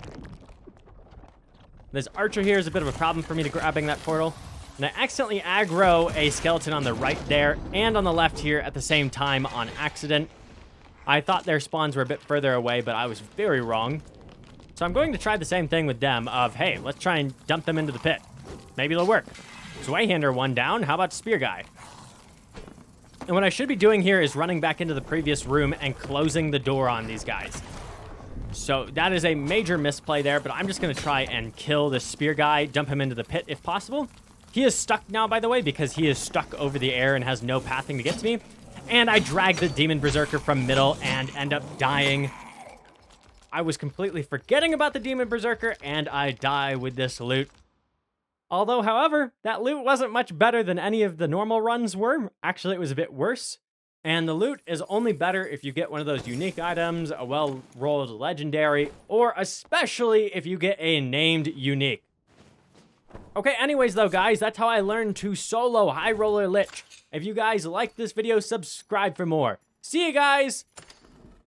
This archer here is a bit of a problem for me to grabbing that portal. And I accidentally aggro a skeleton on the right there and on the left here at the same time on accident. I thought their spawns were a bit further away, but I was very wrong. So I'm going to try the same thing with them of, hey, let's try and dump them into the pit. Maybe it'll work. Zweihander one down. How about Spear Guy? And what I should be doing here is running back into the previous room and closing the door on these guys. So that is a major misplay there, but I'm just going to try and kill the Spear Guy, dump him into the pit if possible. He is stuck now, by the way, because he is stuck over the air and has no pathing to get to me. And I drag the Demon Berserker from middle and end up dying. I was completely forgetting about the Demon Berserker, and I die with this loot. Although, however, that loot wasn't much better than any of the normal runs were. Actually, it was a bit worse. And the loot is only better if you get one of those unique items, a well-rolled legendary, or especially if you get a named unique. Okay, anyways though, guys, that's how I learned to solo High Roller Lich. If you guys like this video, subscribe for more. See you guys!